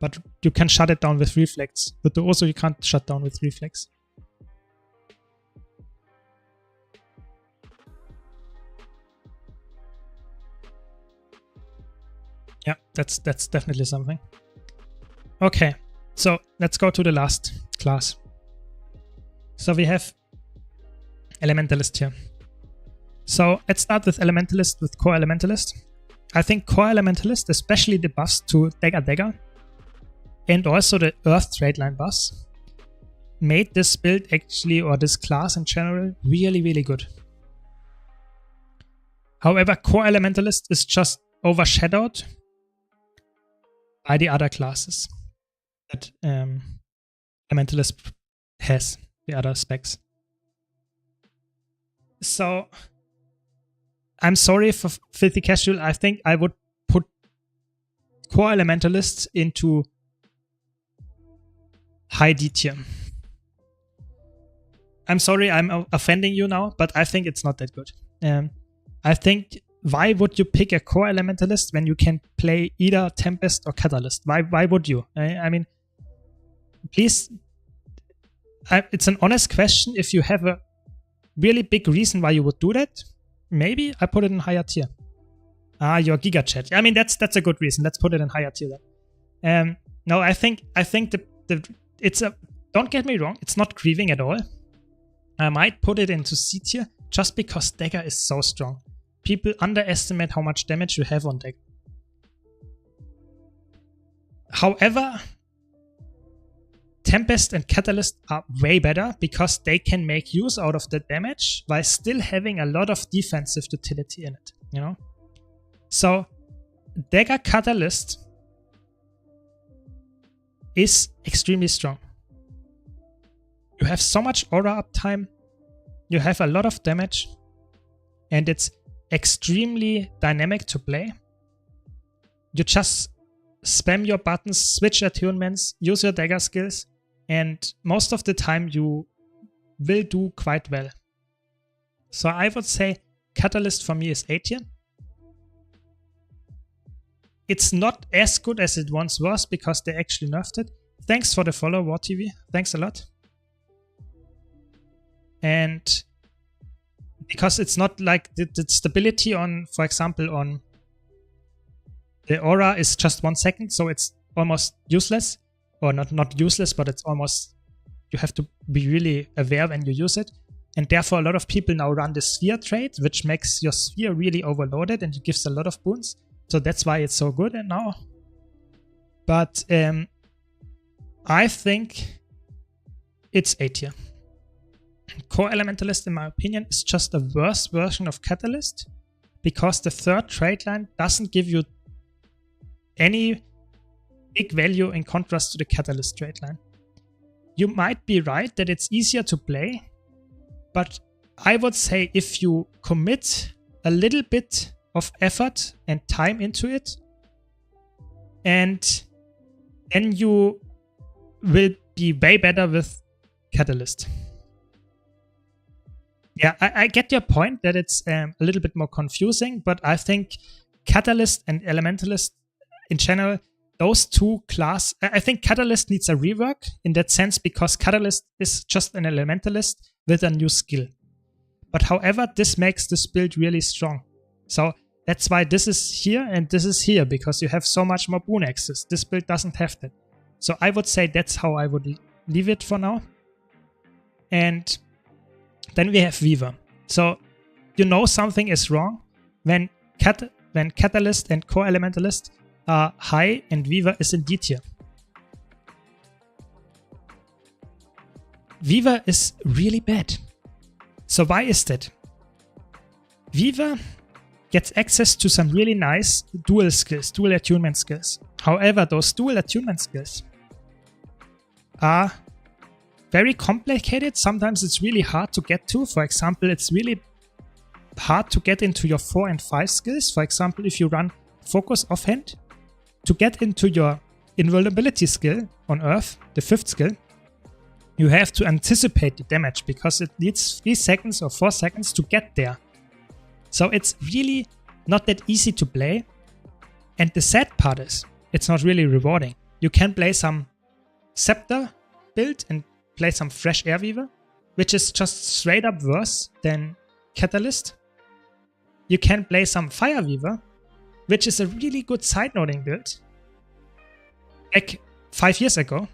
But you can shut it down with reflex. But also you can't shut down with reflex. Yeah, that's definitely something. Okay, so let's go to the last class. So we have Elementalist here. So let's start with Elementalist, with Core Elementalist. I think Core Elementalist, especially the buffs to Dagger, and also the Earth trade line boss made this build actually, or this class in general, really, really good. However, Core Elementalist is just overshadowed by the other classes that Elementalist has, the other specs. So, I'm sorry for Filthy Casual. I think I would put Core Elementalists into high D tier. I'm sorry I'm offending you now, but I think it's not that good. I think, why would you pick a Core Elementalist when you can play either Tempest or Catalyst? Why would you? I mean, please, it's an honest question. If you have a really big reason why you would do that, maybe I put it in higher tier. Your Giga Chat. I mean, that's a good reason. Let's put it in higher tier then. No, I think it's a, don't get me wrong, it's not grieving at all. I might put it into C tier just because Dagger is so strong. People underestimate how much damage you have on Dagger. However, Tempest and Catalyst are way better because they can make use out of the damage while still having a lot of defensive utility in it, you know? So, Dagger Catalyst is extremely strong. You have so much aura uptime, you have a lot of damage, and it's extremely dynamic to play. You just spam your buttons, switch attunements, use your dagger skills, and most of the time you will do quite well. So I would say Catalyst for me is A tier. It's not as good as it once was because they actually nerfed it. Thanks for the follow, WarTV. Thanks a lot. And because it's not like the stability on, for example, on the aura is just 1 second, so it's almost useless. Or not useless, but it's almost, you have to be really aware when you use it. And therefore a lot of people now run the sphere trade, which makes your sphere really overloaded and it gives a lot of boons. So that's why it's so good and now. But I think it's A tier. Core Elementalist, in my opinion, is just a worse version of Catalyst because the third trade line doesn't give you any big value in contrast to the Catalyst trade line. You might be right that it's easier to play, but I would say if you commit a little bit of effort and time into it, and then you will be way better with Catalyst. Yeah, I get your point that it's a little bit more confusing, but I think Catalyst and Elementalist in general, those two class, I think Catalyst needs a rework in that sense because Catalyst is just an Elementalist with a new skill. But however, this makes this build really strong. So that's why this is here and this is here because you have so much more boon access. This build doesn't have that. So I would say that's how I would leave it for now. And then we have Weaver. So you know something is wrong when Catalyst and Core Elementalist are high and Weaver is in D tier. Weaver is really bad. So why is that? Weaver gets access to some really nice dual skills, dual attunement skills. However, those dual attunement skills are very complicated. Sometimes it's really hard to get to. For example, it's really hard to get into your 4 and 5 skills. For example, if you run Focus offhand, to get into your invulnerability skill on Earth, the 5th skill, you have to anticipate the damage because it needs 3 seconds or 4 seconds to get there. So it's really not that easy to play. And the sad part is, it's not really rewarding. You can play some Scepter build and play some Fresh Air Weaver, which is just straight up worse than Catalyst. You can play some Fire Weaver, which is a really good side-noting build. Like 5 years ago.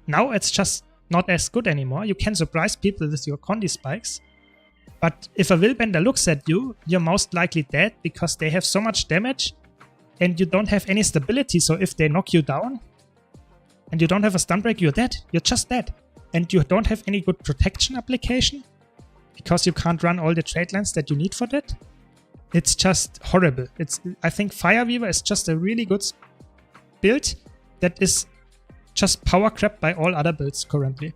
Now it's just not as good anymore. You can surprise people with your Condi spikes. But if a Willbender looks at you, you're most likely dead because they have so much damage and you don't have any stability. So if they knock you down, and you don't have a stun break, you're dead. You're just dead. And you don't have any good protection application because you can't run all the trade lines that you need for that. It's just horrible. I think Fire Weaver is just a really good build that is just power crept by all other builds currently.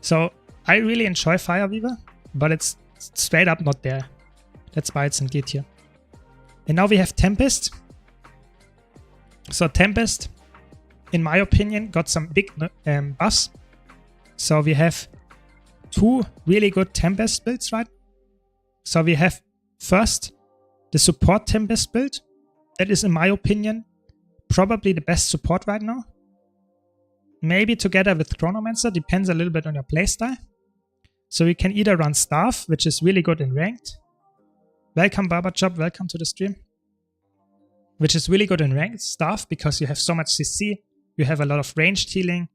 So I really enjoy Fire Weaver, but it's straight up not there. That's why it's in G tier. And now we have Tempest. So Tempest, in my opinion, got some big buffs. So we have 2 really good Tempest builds, right? So we have first the support Tempest build. That is, in my opinion, probably the best support right now. Maybe together with Chronomancer, depends a little bit on your playstyle. So we can either run Staff, which is really good in ranked. Welcome Barberchop, welcome to the stream. Which is really good in ranked Staff because you have so much CC, you have a lot of ranged healing,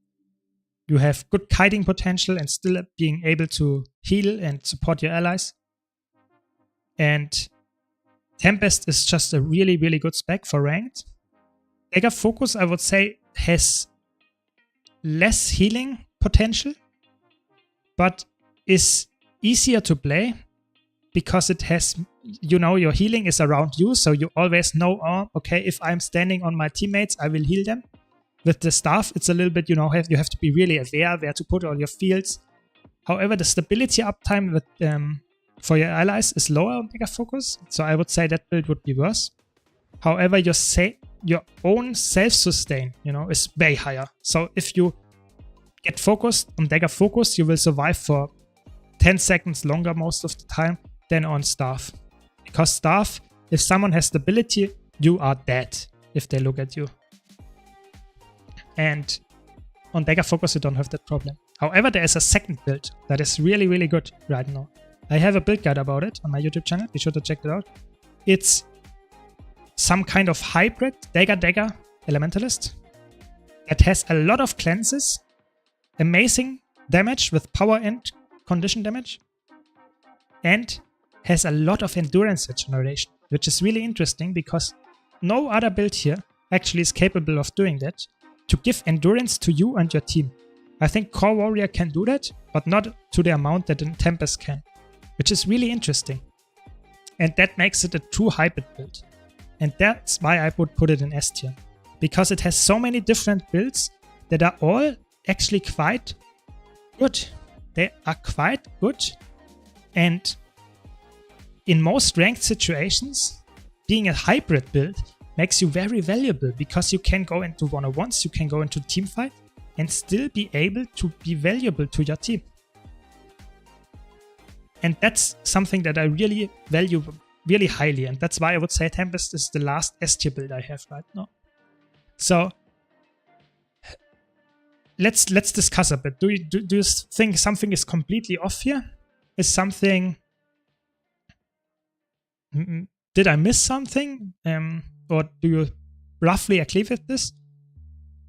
you have good kiting potential and still being able to heal and support your allies. And Tempest is just a really, really good spec for ranked. Dagger Focus, I would say, has less healing potential, but is easier to play because it has, you know, your healing is around you, so you always know, oh, okay, if I'm standing on my teammates, I will heal them. With the Staff, it's a little bit, you know, you have to be really aware where to put all your fields. However, the stability uptime with, for your allies is lower on Dagger Focus, so I would say that build would be worse. However, your own self-sustain, you know, is way higher. So if you get focused on Dagger Focus, you will survive for 10 seconds longer most of the time than on Staff. Because Staff, if someone has stability, you are dead if they look at you. And on Dagger Focus, you don't have that problem. However, there is a second build that is really, really good right now. I have a build guide about it on my YouTube channel. Be sure to check it out. It's some kind of hybrid Dagger Elementalist that has a lot of cleanses, amazing damage with power and condition damage, and has a lot of endurance regeneration, which is really interesting because no other build here actually is capable of doing that, to give endurance to you and your team. I think Core Warrior can do that, but not to the amount that Tempest can, which is really interesting. And that makes it a true hybrid build. And that's why I would put it in S tier. Because it has so many different builds that are all actually quite good. They are quite good. And in most ranked situations, being a hybrid build makes you very valuable because you can go into one-on-ones, you can go into teamfight and still be able to be valuable to your team. And that's something that I really value really highly, and that's why I would say Tempest is the last S tier build I have right now. So let's discuss a bit. Do you think something is completely off here? Is something... Did I miss something? Or do you roughly agree with this?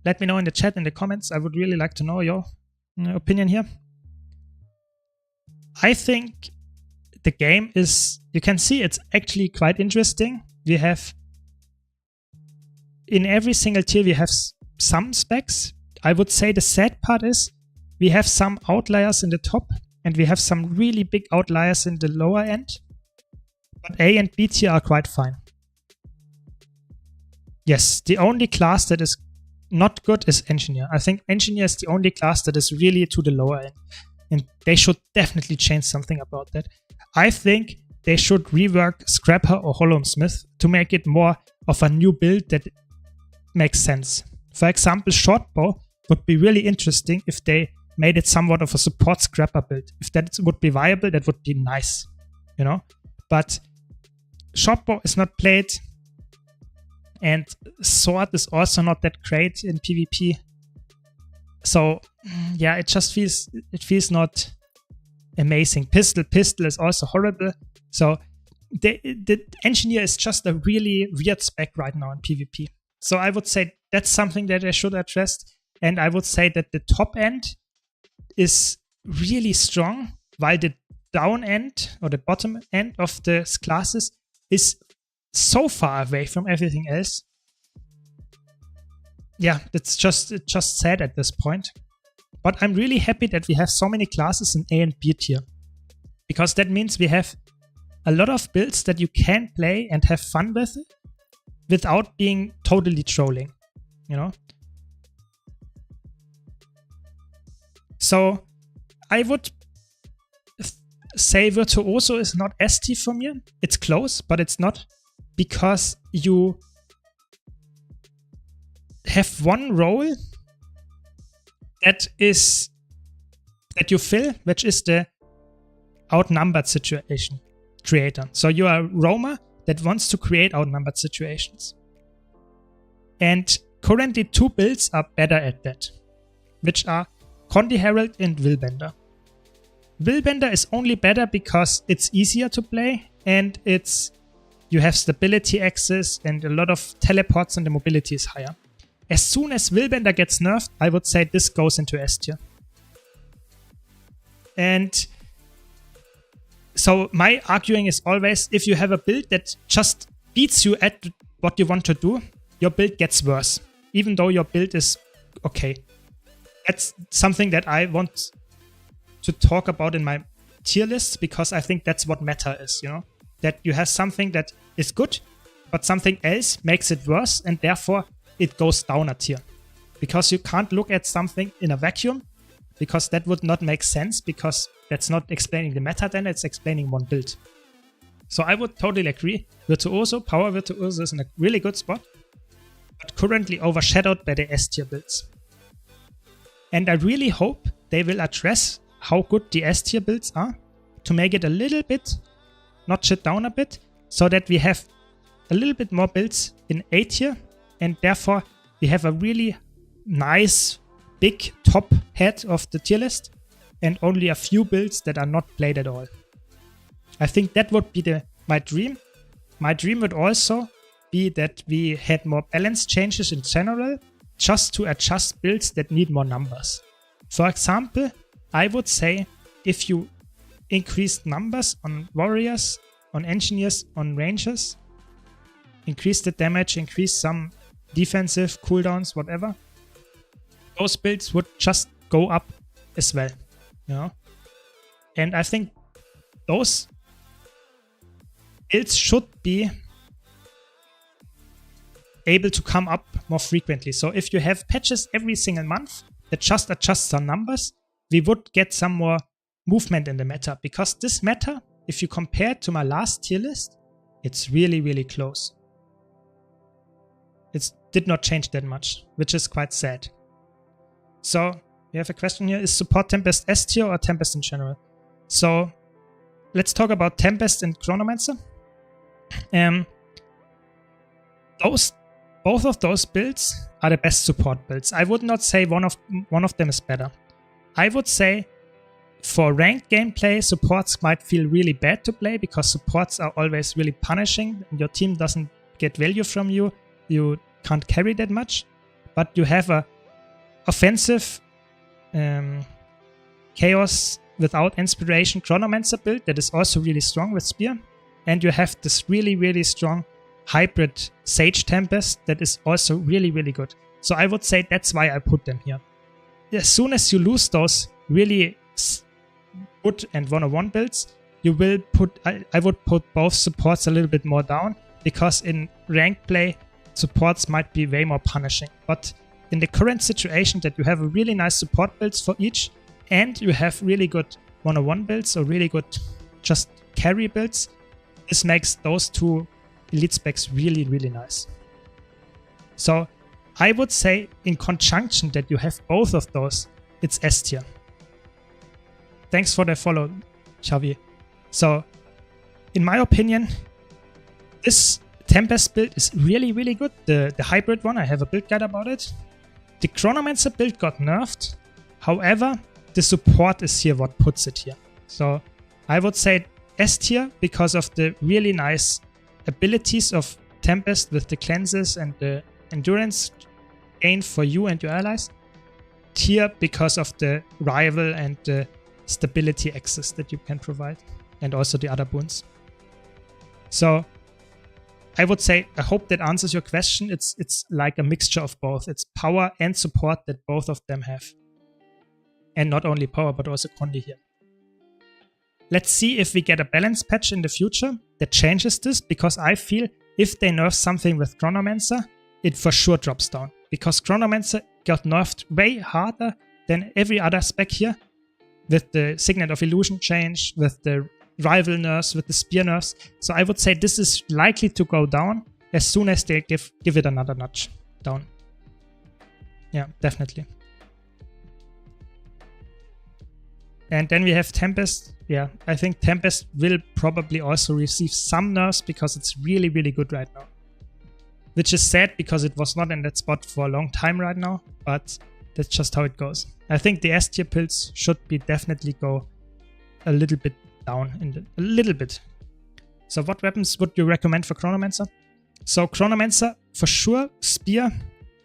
Let me know in the chat, in the comments. I would really like to know your opinion here. I think the game is, you can see it's actually quite interesting. We have, in every single tier, we have some specs. I would say the sad part is we have some outliers in the top and we have some really big outliers in the lower end. But A and B tier are quite fine. Yes, the only class that is not good is Engineer. I think Engineer is the only class that is really to the lower end. And they should definitely change something about that. I think they should rework Scrapper or Hollow-Smith to make it more of a new build that makes sense. For example, Shortbow would be really interesting if they made it somewhat of a support Scrapper build. If that would be viable, that would be nice, you know? But Shortbow is not played, and Sword is also not that great in PvP. So yeah, it just feels not amazing. Pistol is also horrible. So the Engineer is just a really weird spec right now in PvP. So I would say that's something that I should address. And I would say that the top end is really strong, while the down end or the bottom end of the classes is so far away from everything else yeah, it's just sad at this point. But I'm really happy that we have so many classes in A and B tier, because that means we have a lot of builds that you can play and have fun with without being totally trolling, you know? So I would say Virtuoso is not ST for me. It's close, but it's not, because you have one role that you fill, which is the outnumbered situation creator. So you are a roamer that wants to create outnumbered situations. And currently 2 builds are better at that, which are Condi Herald and Willbender. Willbender is only better because it's easier to play and you have stability access and a lot of teleports and the mobility is higher. As soon as Willbender gets nerfed, I would say this goes into S tier. And so my arguing is always, if you have a build that just beats you at what you want to do, your build gets worse, even though your build is okay. That's something that I want to talk about in my tier lists, because I think that's what meta is, you know? That you have something that is good, but something else makes it worse, and therefore it goes down a tier. Because you can't look at something in a vacuum, because that would not make sense, because that's not explaining the meta then, it's explaining one build. So I would totally agree. Virtuoso, Power Virtuoso is in a really good spot, but currently overshadowed by the S tier builds. And I really hope they will address how good the S tier builds are to make it a little bit, notch it down a bit, so that we have a little bit more builds in A tier, and therefore we have a really nice big top head of the tier list and only a few builds that are not played at all. I think that would be my dream. My dream would also be that we had more balance changes in general, just to adjust builds that need more numbers. For example, I would say if you increased numbers on warriors, on engineers, on rangers, increase the damage, increase some defensive cooldowns, whatever, those builds would just go up as well, you know? And I think those builds should be able to come up more frequently. So if you have patches every single month that just adjust some numbers, we would get some more movement in the meta, because this meta, if you compare it to my last tier list, it's really, really close. It did not change that much, which is quite sad. So we have a question here, is support Tempest S tier or Tempest in general? So let's talk about Tempest and Chronomancer. Both of those builds are the best support builds. I would not say one of them is better. I would say for ranked gameplay, supports might feel really bad to play, because supports are always really punishing. Your team doesn't get value from you. You can't carry that much. But you have a offensive chaos without inspiration Chronomancer build that is also really strong with Spear. And you have this really, really strong hybrid Sage Tempest that is also really, really good. So I would say that's why I put them here. As soon as you lose those really good and 101 builds, you will put, I would put both supports a little bit more down, because in ranked play, supports might be way more punishing. But in the current situation that you have a really nice support builds for each, and you have really good 101 builds or really good just carry builds, this makes those two elite specs really, really nice. So I would say in conjunction that you have both of those, it's S tier. Thanks for the follow, Xavi. So in my opinion, this Tempest build is really, really good. The hybrid one, I have a build guide about it. The Chronomancer build got nerfed. However, the support is here what puts it here. So I would say S tier because of the really nice abilities of Tempest with the cleanses and the endurance gain for you and your allies. Tier because of the rival and the stability access that you can provide, and also the other boons. So I would say, I hope that answers your question. It's like a mixture of both. It's power and support that both of them have. And not only power, but also Condi here. Let's see if we get a balance patch in the future that changes this, because I feel if they nerf something with Chronomancer, it for sure drops down. Because Chronomancer got nerfed way harder than every other spec here, with the Signet of Illusion change, with the rival nerfs, with the spear nerfs. So I would say this is likely to go down as soon as they give it another notch down. Yeah, definitely. And then we have Tempest. Yeah, I think Tempest will probably also receive some nerfs because it's really, really good right now. Which is sad because it was not in that spot for a long time right now, but that's just how it goes. I think the S tier pills should be definitely go a little bit down, a little bit. So what weapons would you recommend for Chronomancer? So Chronomancer, for sure, Spear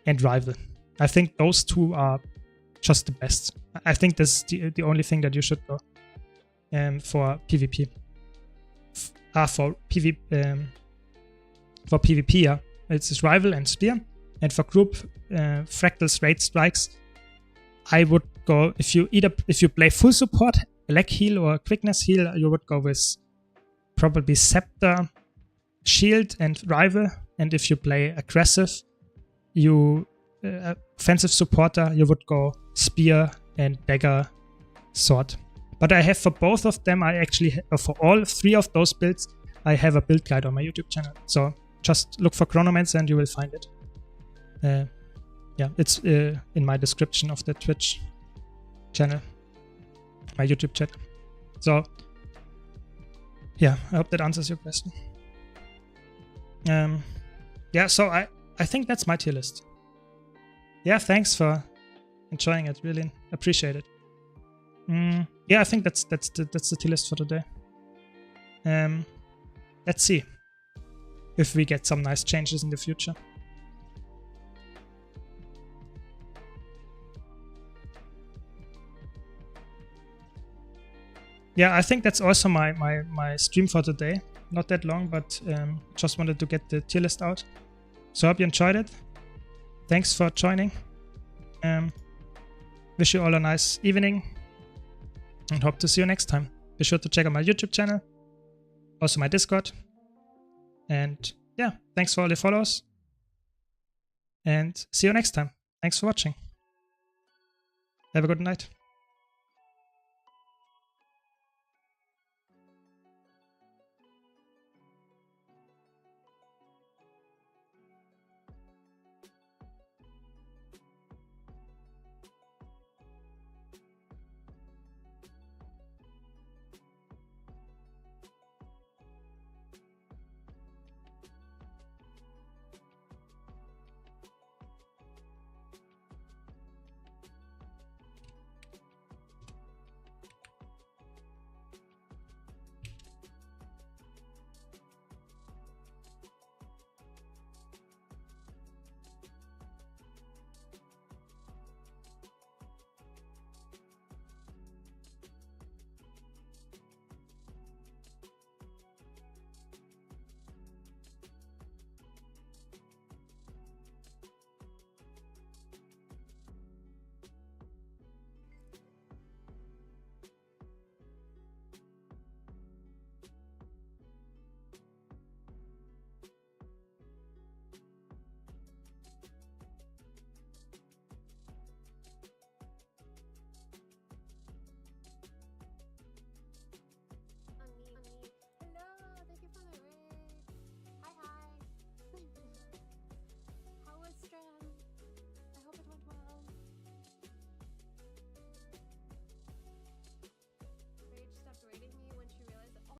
and Rival. I think those two are just the best. I think that's the only thing that you should go for PvP. For PvP, yeah. It's Rival and Spear. And for group Fractals Raid Strikes, I would go, if you play full support, leg heal or quickness heal, you would go with probably Scepter, Shield and Rival. And if you play aggressive, offensive supporter, you would go Spear and Dagger, Sword. But I have for both of them, for all three of those builds, I have a build guide on my YouTube channel. So just look for Chronomancer and you will find it. Yeah, it's in my description of the Twitch channel, my YouTube chat. So yeah, I hope that answers your question. Yeah, so I think that's my tier list. Yeah, thanks for enjoying it. Really appreciate it. Yeah, I think that's the tier list for today. Let's see if we get some nice changes in the future. Yeah, I think that's also my stream for today. Not that long, but just wanted to get the tier list out. So I hope you enjoyed it. Thanks for joining. Wish you all a nice evening and hope to see you next time. Be sure to check out my YouTube channel, also my Discord. And yeah, thanks for all the follows. And see you next time. Thanks for watching. Have a good night.